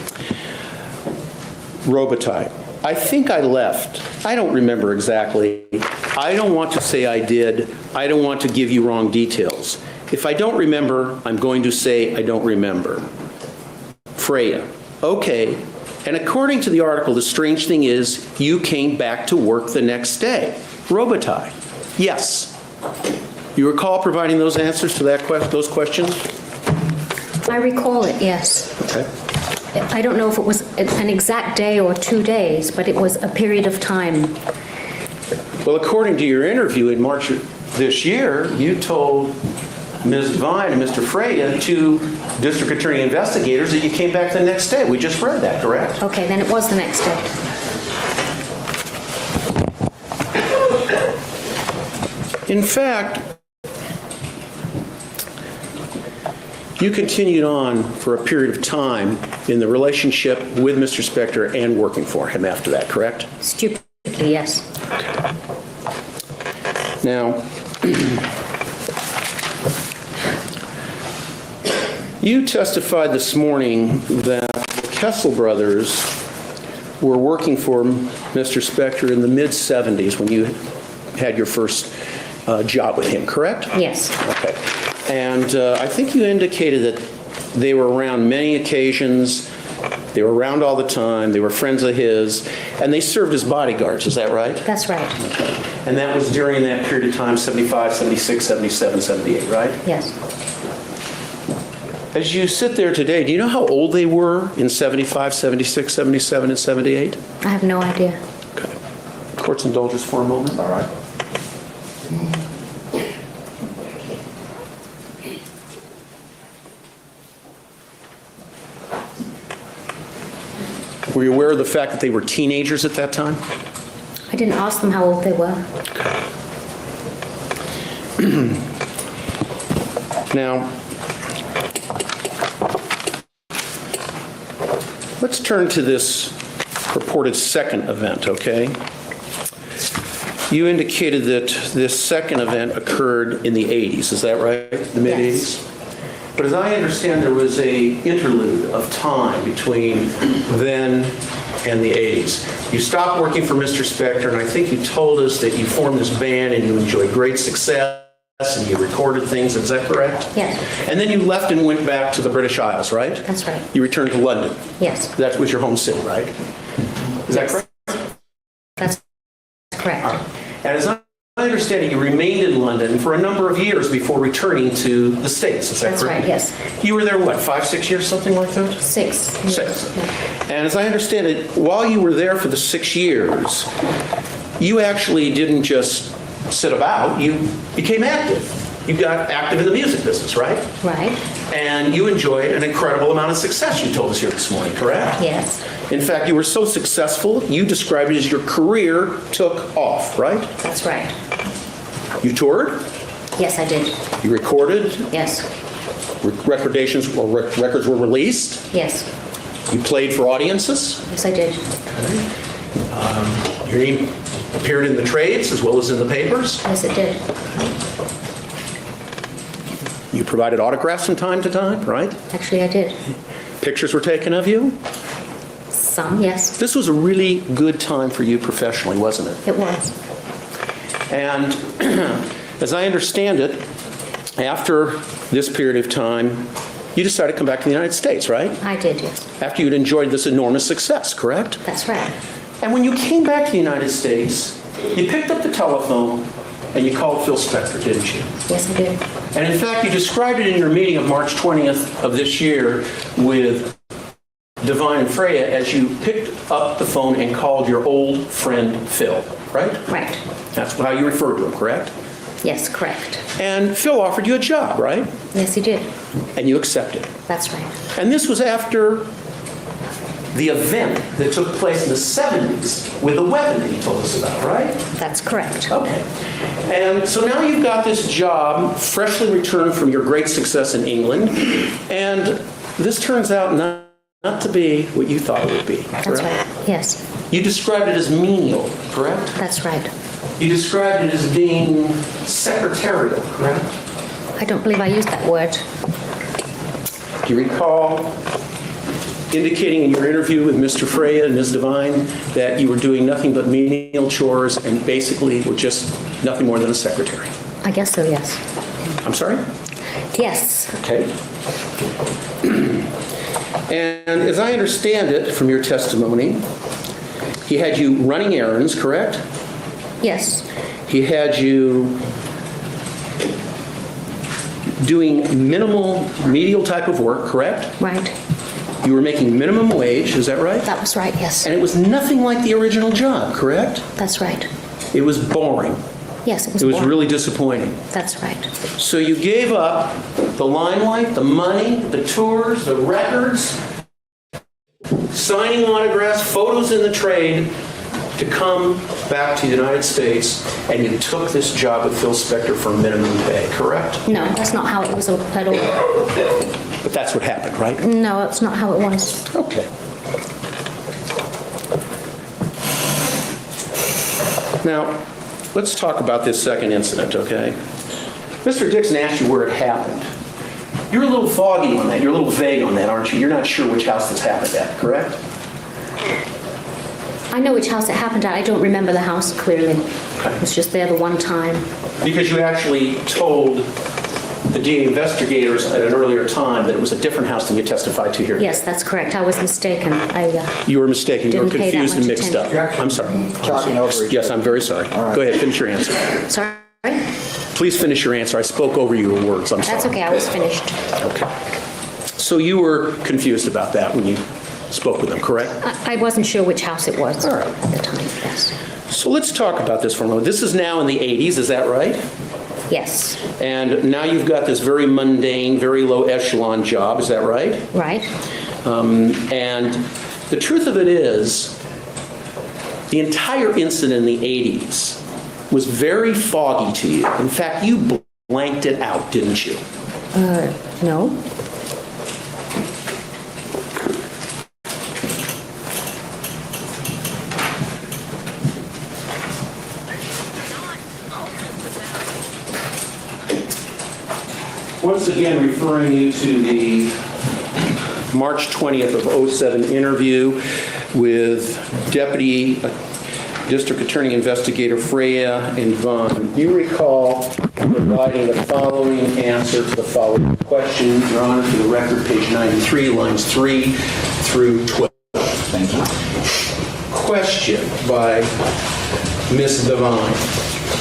Robitaille. I think I left. I don't remember exactly. I don't want to say I did. I don't want to give you wrong details. If I don't remember, I'm going to say I don't remember. Freya. Okay. And according to the article, the strange thing is you came back to work the next day. Robitaille. Yes. You recall providing those answers to those questions? I recall it, yes. Okay. I don't know if it was an exact day or 2 days, but it was a period of time. Well, according to your interview in March of this year, you told Ms. Devine and Mr. Freya, two district attorney investigators, that you came back the next day. We just read that, correct? Okay, then it was the next day. In fact, You continued on for a period of time in the relationship with Mr. Spector and working for him after that, correct? Stupidly, yes. Now, you testified this morning that the Kessel brothers were working for Mr. Spector in the mid-'70s when you had your first job with him, correct? Yes. Okay. And I think you indicated that they were around many occasions, they were around all the time, they were friends of his, and they served as bodyguards, is that right? That's right. And that was during that period of time, 75, 76, 77, 78, right? Yes. As you sit there today, do you know how old they were in 75, 76, 77, and 78? I have no idea. Okay. Court's indulgence for a moment. All right. Were you aware of the fact that they were teenagers at that time? I didn't ask them how old they were. Now, let's turn to this purported second event, okay? You indicated that this second event occurred in the 80s, is that right? The mid-80s? Yes. But as I understand, there was a interlude of time between then and the 80s. You stopped working for Mr. Spector, and I think you told us that you formed this band and you enjoyed great success and you recorded things, is that correct? Yes. And then you left and went back to the British Isles, right? That's right. You returned to London. Yes. That was your home city, right? Is that correct? That's correct. And as I understand it, you remained in London for a number of years before returning to the States, is that That's correct? right, yes. You were there, what, 5, 6 years, something like that? 6. 6. Yeah. And as I understand it, while you were there for the 6 years, you actually didn't just sit about, you became active. You got active in the music business, right? Right. And you enjoyed an incredible amount of success, you told us here this morning, correct? Yes. In fact, you were so successful, you described it as your career took off, right? That's right. You toured, Yes, I did. you recorded, Yes. records were released, Yes. you played for audiences, Yes, I did. your name appeared in the trades as well as in the papers, Yes, it did. you provided autographs from time to time, right? Actually, I did. Pictures were taken of you. Some, yes. This was a really good time for you professionally, wasn't it? It was. And as I understand it, after this period of time, you decided to come back to the United States, right? I did, yes. After you'd enjoyed this enormous success, correct? That's right. And when you came back to the United States, you picked up the telephone and you called Phil Spector, didn't you? Yes, I did. And in fact, you described it in your meeting of March 20th of this year with Divine and Freya as you picked up the phone and called your old friend Phil, right? Right. That's how you referred to him, correct? Yes, correct. And Phil offered you a job, right? Yes, he did. And you accepted. That's right. And this was after the event that took place in the 70s with the weapon that you told us about, right? That's correct. Okay. And so now you've got this job, freshly returned from your great success in England, and this turns out not to be what you thought it would be, correct? That's right. Yes, You described it as menial, correct? that's right. You described it as being secretarial, correct? I don't believe I used that word. Do you recall indicating in your interview with Mr. Freya and Ms. Devine that you were doing nothing but menial chores and basically were just nothing more than a secretary? I guess so, yes. I'm sorry? Yes, Okay. And as I understand it from your testimony, he had you running errands, correct? yes, He had you doing minimal, medial type of work, correct? right. You were making minimum wage, is that right? That was right, yes. And it was nothing like the original job, correct? That's right. It was boring. Yes, it was It was boring. really disappointing. That's right. So you gave up the limelight, the money, the tours, the records, signing autographs, photos in the trade to come back to the United States and you took this job with Phil Spector for minimum pay, correct? No, that's not how it was at all. But that's what happened, right? No, that's not how it was. Okay. Now, let's talk about this second incident, okay? Mr. Dixon asked you where it happened. You're a little foggy on that. You're a little vague on that, aren't you? You're not sure which house this happened at, correct? I know which house it happened at. I don't remember the house clearly. It was just there the one time. Because you actually told the DA investigators at an earlier time that it was a different house than you testified to here. Yes, that's correct. I was mistaken. You were mistaken. You were Didn't pay that confused and much mixed up. attention. I'm sorry. Talking over each Yes, other. I'm very sorry. All right. Go ahead, finish your answer. Sorry? Please finish your answer. I spoke over your words. I'm sorry. That's okay. I was finished. Okay. So you were confused about that when you spoke with them, correct? I wasn't sure which house it was All right. at the time, yes. So let's talk about this for a moment. This is now in the 80s, is that right? Yes, And now you've got this very mundane, very low echelon job, is that right? right? And the truth of it is, the entire incident in the 80s was very foggy to you. In fact, you blanked it out, didn't you? No. Once again, referring you to the March 20th of 07 interview with Deputy District Attorney Investigator Freya and Vaughn. You recall providing the following answer to the following question, Your Honor, for the record, page 93, lines 3 through 12. Thank you. Question by Ms. Devine.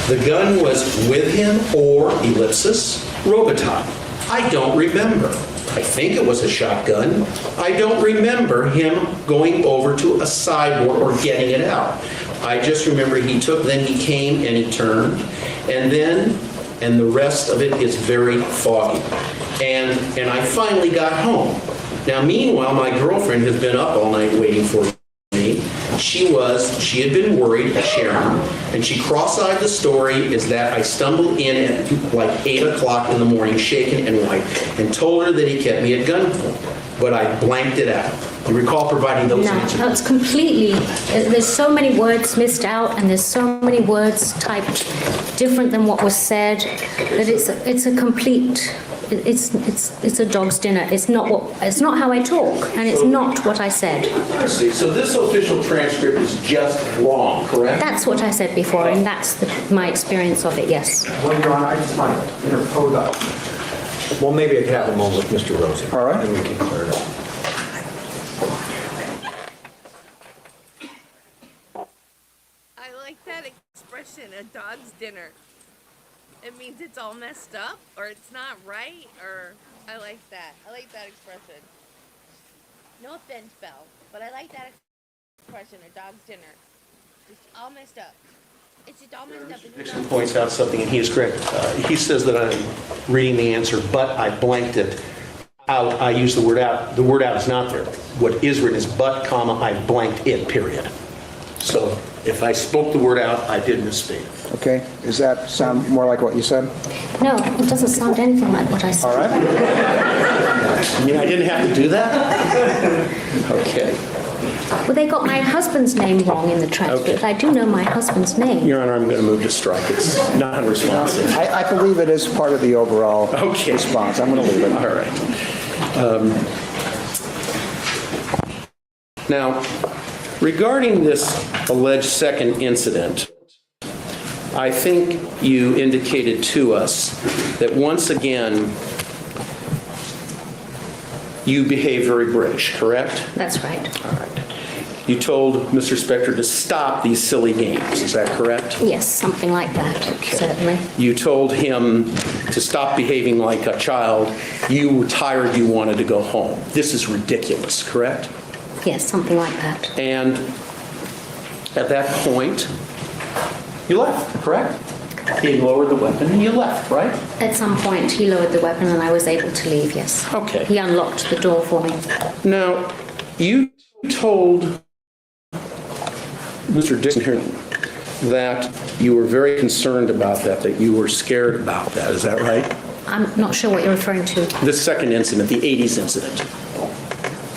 The gun was with him or ellipsis, Robitaille? I don't remember. I think it was a shotgun. I don't remember him going over to a sideboard or getting it out. I just remember then he came and he turned, and the rest of it is very foggy. And I finally got home. Now, meanwhile, my girlfriend has been up all night waiting for me. She had been worried, Sharon, and she cross-eyed the story is that I stumbled in at like 8 o'clock in the morning, shaken and white, and told her that he kept me at gunpoint. But I blanked it out. You recall providing those No, answers? that's completely, there's so many words missed out and there's so many words typed different than what was said that it's a complete, it's a dog's dinner. It's not how I talk and it's not what I said. I see. So this official transcript is just wrong, correct? That's what I said before and that's my experience of it, yes. Well, Your Honor, I just want to interpose that. Well, maybe I could have a moment with Mr. Rosen. All right. And we can clear it up. I like that expression, a dog's dinner. It means it's all messed up, or it's not right, or I like that. I like that expression. No offense, Belle, but I like that expression, a dog's dinner. It's all messed up. It's just all messed up. Dixon points out something, and he is correct. He says that I'm reading the answer, but I blanked it out. I used the word out. The word out is not there. What is written is but, comma, I blanked it, period. So if I spoke the word out, I did misspeak. Okay, does that sound more like what you said? No, it doesn't sound anything like what I said. All right. I mean, I didn't have to do that? Okay. Well, they got my husband's name wrong in the transcript. Okay. I do know my husband's name. Your Honor, I'm going to move to strike. It's not responsive. I believe it is part of the overall Okay. response. I'm going to leave it. All right. Now, regarding this alleged second incident, I think you indicated to us that once again, you behaved very British, correct? That's right. All right. You told Mr. Spector to stop these silly games, is that correct? Yes, something like that, certainly. You told him to stop behaving like a child. You were tired, you wanted to go home. This is ridiculous, correct? Yes, something like that. And at that point, you left, correct? He lowered the weapon and you left, right? At some point, he lowered the weapon and I was able to leave, yes. Okay. He unlocked the door for me. Now, you told Mr. Dixon here, that you were very concerned about that you were scared about that. Is that right? I'm not sure what you're referring to. This second incident, the 80s incident.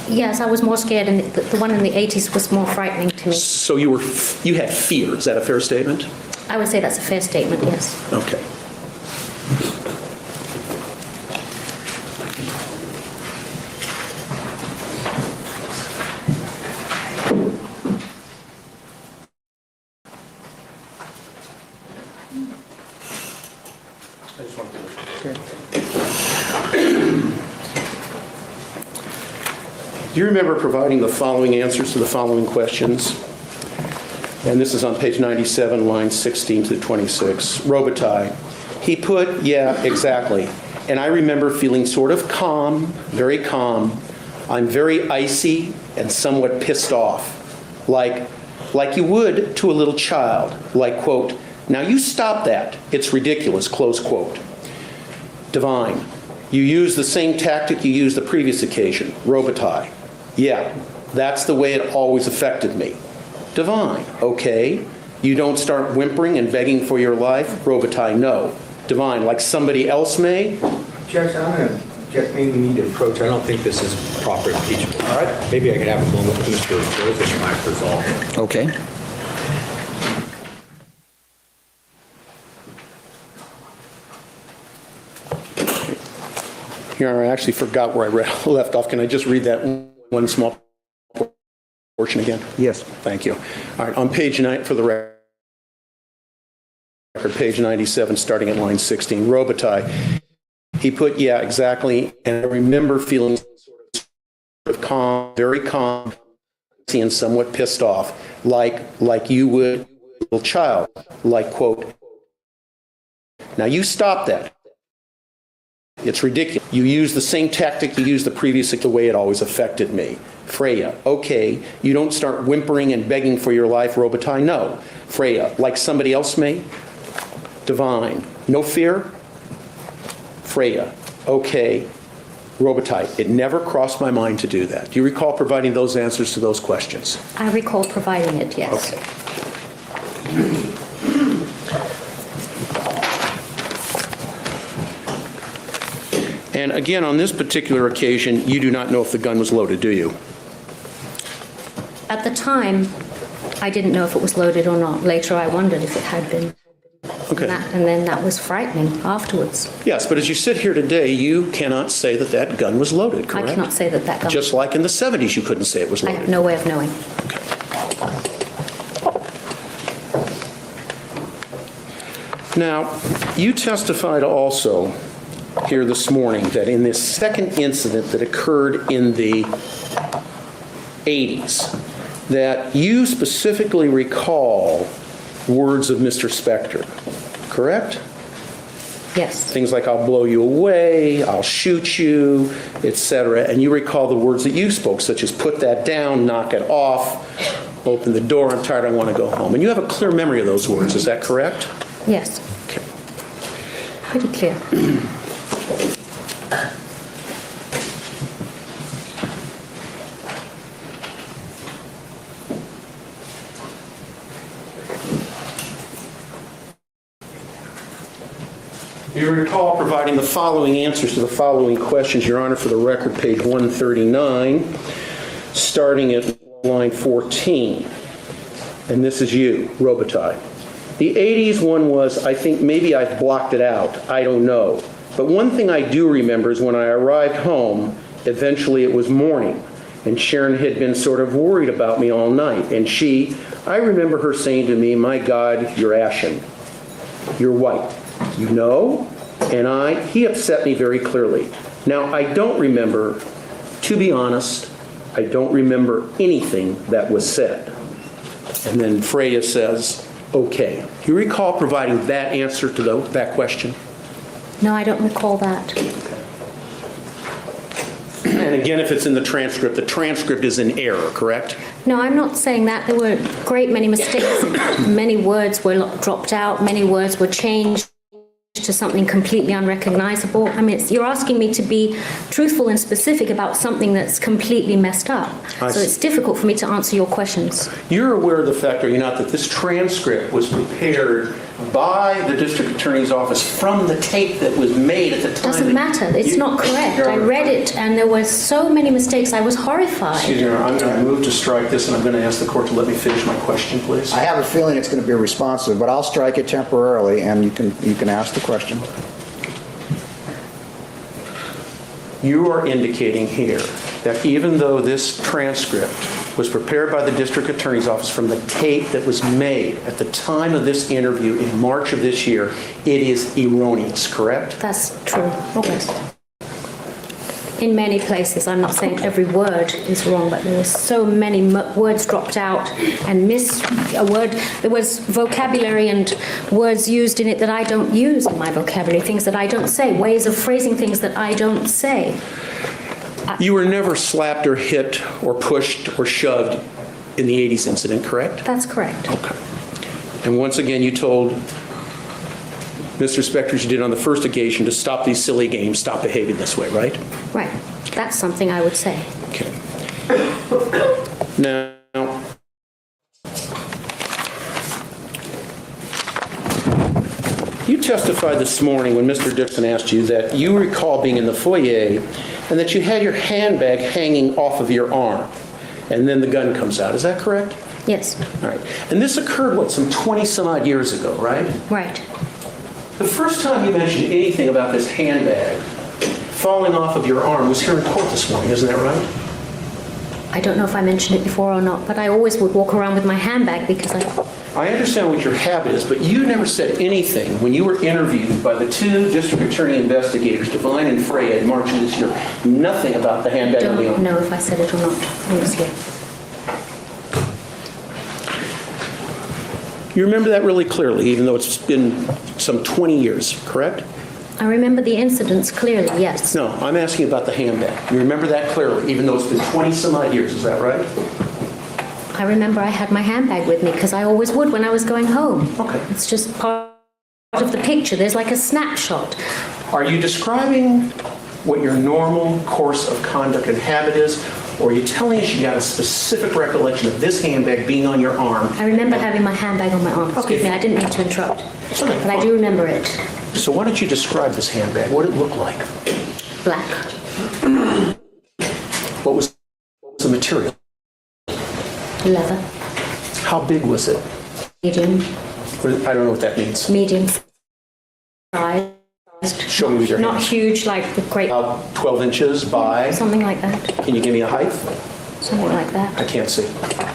Yes, I was more scared, and the one in the 80s was more frightening to me. So you had fear. Is that a fair statement? I would say that's a fair statement, yes. Okay. Do you remember providing the following answers to the following questions? And this is on page 97, lines 16 to 26. Robitaille. He put, yeah, exactly. And I remember feeling sort of calm, very calm. I'm very icy and somewhat pissed off. Like you would to a little child. Like, quote, now you stop that. It's ridiculous, close quote. Divine. You use the same tactic you used the previous occasion. Robitaille. Yeah, that's the way it always affected me. Divine. Okay. You don't start whimpering and begging for your life. Robitaille. No. Divine. Like somebody else may. Judge, I'm going to get, maybe we need to approach. I don't think this is proper impeachment. All right. Maybe I could have a moment with Mr. Rose and might resolve. Okay. Your Honor, I actually forgot where I left off. Can I just read that one small portion again? Yes. Thank you. All right, on page 9, for the record, page 97, starting at line 16, Robitaille. He put, yeah, exactly, and I remember feeling sort of calm, very calm, and somewhat pissed off, like you would a little child, like, quote, now you stop that. It's ridiculous. You use the same tactic you used the previous, the way it always affected me. Freya, okay, you don't start whimpering and begging for your life. Robitaille, no. Freya, like somebody else may. Divine, no fear. Freya, okay. Robitaille, it never crossed my mind to do that. Do you recall providing those answers to those questions? I recall providing it, yes. Okay. And again, on this particular occasion, you do not know if the gun was loaded, do you? At the time, I didn't know if it was loaded or not. Later, I wondered if it had been. Okay. And then that was frightening afterwards. Yes, but as you sit here today, you cannot say that that gun was loaded, correct? I cannot say that that gun. Just like in the 70s, you couldn't say it was I loaded. have no way of knowing. Now, you testified also here this morning that in this second incident that occurred in the 80s, that you specifically recall words of Mr. Spector, correct? Yes. Things like, I'll blow you away, I'll shoot you, etc. And you recall the words that you spoke, such as put that down, knock it off, open the door, I'm tired, I want to go home. And you have a clear memory of those words, is that correct? Yes. Okay. Pretty clear. You recall providing the following answers to the following questions, Your Honor, for the record, page 139, starting at line 14. And this is you, Robitaille. The 80s one was, I think maybe I've blocked it out, I don't know. But one thing I do remember is when I arrived home, eventually it was morning, and Sharon had been sort of worried about me all night. And I remember her saying to me, my God, you're ashen. You're white. You know? And he upset me very clearly. Now, I don't remember, to be honest, I don't remember anything that was said. And then Freya says, okay. Do you recall providing that answer to that question? No, I don't recall that. And again, if it's in the transcript is in error, correct? No, I'm not saying that. There were a great many mistakes. Many words were dropped out. Many words were changed. to something completely unrecognizable. I mean, you're asking me to be truthful and specific about something that's completely messed up. So it's difficult for me to answer your questions. You're aware of the fact, are you not, that this transcript was prepared by the district attorney's office from the tape that was made at the time? Doesn't matter. It's not correct. I read it, and there were so many mistakes. I was horrified. Excuse me, Your Honor, I'm going to move to strike this, and I'm going to ask the court to let me finish my question, please. I have a feeling it's going to be responsive, but I'll strike it temporarily, and you can ask the question. You are indicating here that even though this transcript was prepared by the district attorney's office from the tape that was made at the time of this interview in March of this year, it is erroneous, correct? That's true. Yes. In many places, I'm not saying every word is wrong, but there were so many words dropped out and there was vocabulary and words used in it that I don't use in my vocabulary, things that I don't say, ways of phrasing things that I don't say. You were never slapped or hit or pushed or shoved in the 80s incident, correct? That's correct. Okay. And once again, you told Mr. Spector, as you did on the first occasion, to stop these silly games, stop behaving this way, right? Right. That's something I would say. Okay. Now, you testified this morning when Mr. Dixon asked you that you recall being in the foyer and that you had your handbag hanging off of your arm, and then the gun comes out. Is that correct? Yes. All right. And this occurred, what, some 20-some-odd years ago, right? Right. The first time you mentioned anything about this handbag falling off of your arm was here in court this morning, isn't that right? I don't know if I mentioned it before or not, but I always would walk around with my handbag because I understand what your habit is, but you never said anything when you were interviewed by the two district attorney investigators, Devine and Freya, in March of this year. Nothing about the handbag on the arm. don't know if I said it or not, honestly. You remember that really clearly, even though it's been some 20 years, correct? I remember the incidents clearly, yes. No, I'm asking about the handbag. You remember that clearly, even though it's been 20-some-odd years, is that right? I remember I had my handbag with me because I always would when I was going home. Okay. It's just part of the picture. There's like a snapshot. Are you describing what your normal course of conduct and habit is, or are you telling us you got a specific recollection of this handbag being on your arm? I remember having my handbag on my arm. Excuse me, I didn't mean to interrupt. Okay, But I do remember it. So why don't you describe this handbag? What did it look like? Black. What was the material? Leather. How big was it? Medium. I don't know what that means. Medium size. Show me with your Not hands. huge like the great... About 12 inches by, Something like that. can you give me a height? Something like I that. can't see.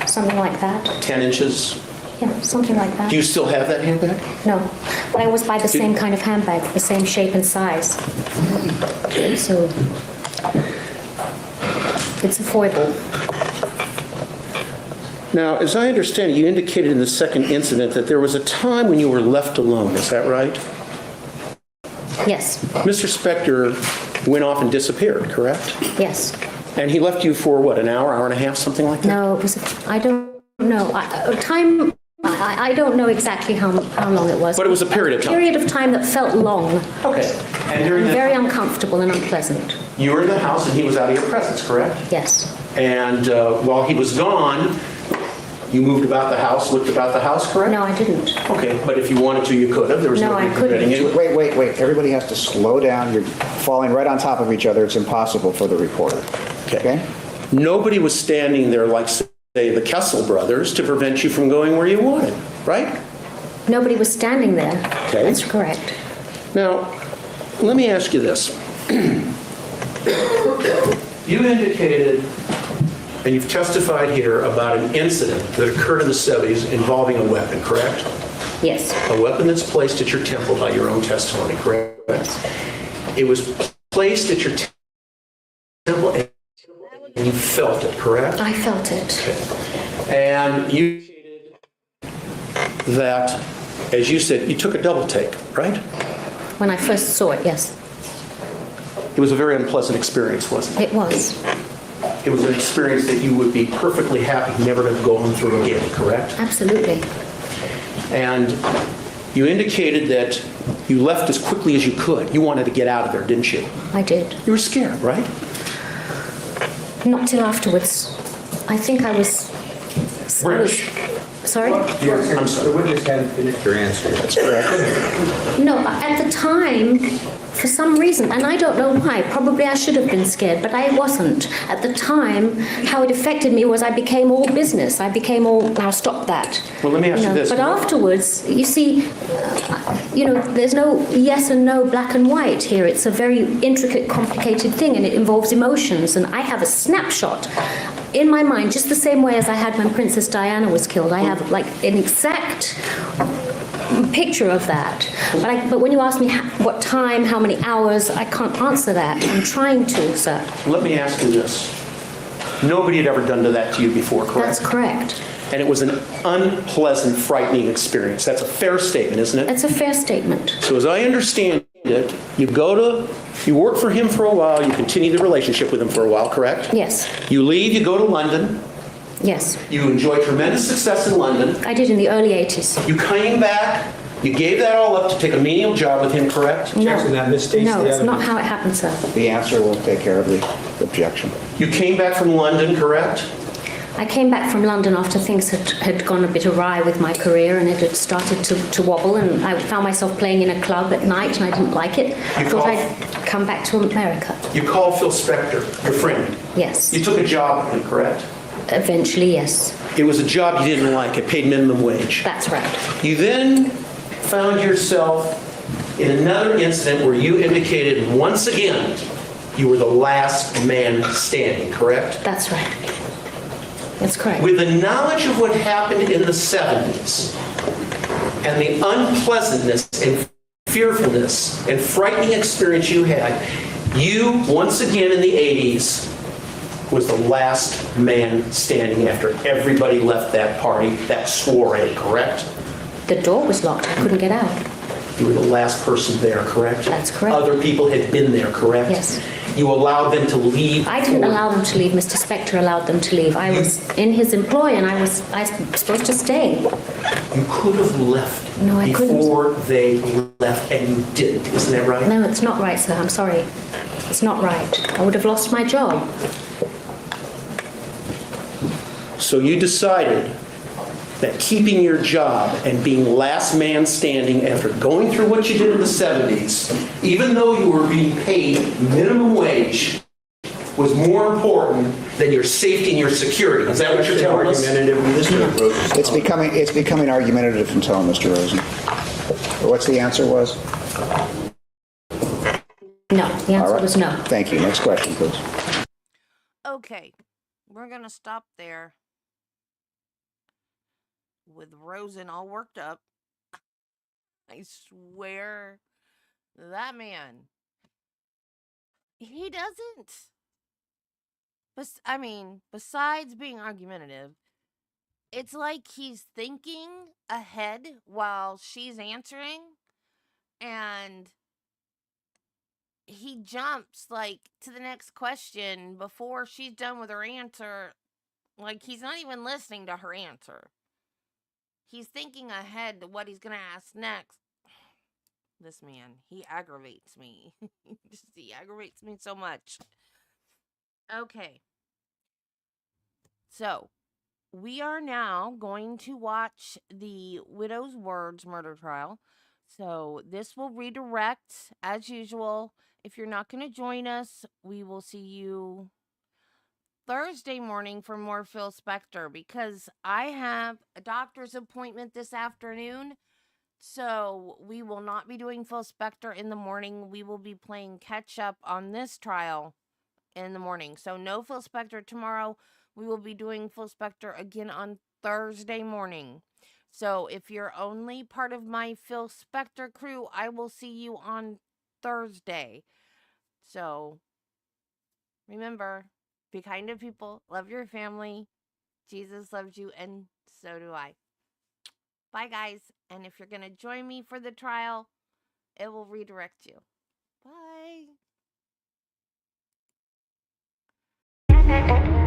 Something like that. 10 inches? Yeah, something like that. Do you still have that handbag? No, but I always buy the same kind of handbag, the same shape and size. So it's affordable. Now, as I understand it, you indicated in the second incident that there was a time when you were left alone. Is that right? Yes, Mr. Spector went off and disappeared, correct? yes. And he left you for, what, an hour, hour and a half, something like that? No, it was, I don't know. I don't know exactly how long it was. But it was a period of time. Period of time that felt long. Okay. And during Very that, uncomfortable and unpleasant. you were in the house and he was out of your presence, correct? Yes, And while he was gone, you moved about the house, looked about the house, correct? no, I didn't. Okay, but if you wanted to, you could have. There was No, nobody I couldn't. preventing you. Wait. Everybody has to slow down. You're falling right on top of each other. It's impossible for the reporter. Okay? Nobody was standing there like, say, the Kessel brothers to prevent you from going where you wanted, right? Nobody was standing there. Okay. That's correct. Now, let me ask you this. You indicated, and you've testified here about an incident that occurred in the 70s involving a weapon, correct? Yes, A weapon that's placed at your temple by your own testimony, correct? It was placed at your temple and you felt it, correct? I felt it. And you indicated that, as you said, you took a double take, right? When I first saw it, yes, It was a very unpleasant experience, wasn't it? it was. It was an experience that you would be perfectly happy never to go on through again, correct? Absolutely. And you indicated that You left as quickly as you could. You wanted to get out of there, didn't you? I did. You were scared, right? Not till afterwards. I think I was... British. Sorry? I'm sorry. The witness hadn't finished your answer. That's correct. No, at the time, for some reason, and I don't know why, probably I should have been scared, but I wasn't. At the time, how it affected me was I became all business. I became all, now stop that. Well, let me ask you this. But afterwards, you see, there's no yes and no, black and white here. It's a very intricate, complicated thing, and it involves emotions. And I have a snapshot in my mind, just the same way as I had when Princess Diana was killed. I have like an exact picture of that. But when you ask me what time, how many hours, I can't answer that. I'm trying to, sir. Let me ask you this. Nobody had ever done that to you before, correct? That's correct. And it was an unpleasant, frightening experience. That's a fair statement, isn't it? That's a fair statement. So as I understand it, you work for him for a while, you continue the relationship with him for a while, correct? Yes. You leave, you go to London, Yes. you enjoy tremendous success in London, I did in the early 80s. you came back, you gave that all up to take a menial job with him, correct? Jackson, that misstates No, the it's not evidence. how it happened, sir. The answer will take care of the objection. You came back from London, correct? I came back from London after things had gone a bit awry with my career, and it had started to wobble, and I found myself playing in a club at night, and I didn't like it. I thought I'd come back to America. You called Phil Spector, your friend. Yes. You took a job with him, correct? Eventually, yes. It was a job you didn't like. It paid minimum wage. That's right. You then found yourself in another incident where you indicated once again you were the last man standing, correct? That's right. That's correct. With the knowledge of what happened in the 70s and the unpleasantness and fearfulness and frightening experience you had, you, once again in the 80s, was the last man standing after everybody left that party, that soiree, correct? The door was locked. I couldn't get out. You were the last person there, correct? That's correct. Other people had been there, correct? Yes. You allowed them to leave? I didn't allow them to leave. Mr. Spector allowed them to leave. I was in his employ, and I was supposed to stay. You could have left No, I couldn't. before they left, and you didn't. Isn't that right? No, it's not right, sir. I'm sorry. It's not right. I would have lost my job. So you decided that keeping your job and being last man standing after going through what you did in the 70s, even though you were being paid minimum wage, was more important than your safety and your security. Is that what you're telling us? It's becoming argumentative and tone, Mr. Rosen. What's the answer was? No, the All answer right. was no. Thank you. Next question, please. Okay, we're gonna stop there. With Rosen all worked up. I swear, that man, he doesn't. Besides being argumentative, it's like he's thinking ahead while she's answering, and he jumps like to the next question before she's done with her answer. Like he's not even listening to her answer. He's thinking ahead to what he's going to ask next. This man, he aggravates me. He aggravates me so much. Okay. So, we are now going to watch the Widow's Words murder trial. So, this will redirect as usual. If you're not going to join us, we will see you Thursday morning for more Phil Spector, because I have a doctor's appointment this afternoon, so we will not be doing Phil Spector in the morning. We will be playing catch up on this trial in the morning. So no Phil Spector tomorrow. We will be doing Phil Spector again on Thursday morning. So if you're only part of my Phil Spector crew, I will see you on Thursday. So remember, be kind to people, love your family. Jesus loves you, and so do I. Bye, guys. And if you're going to join me for the trial, it will redirect you. Bye.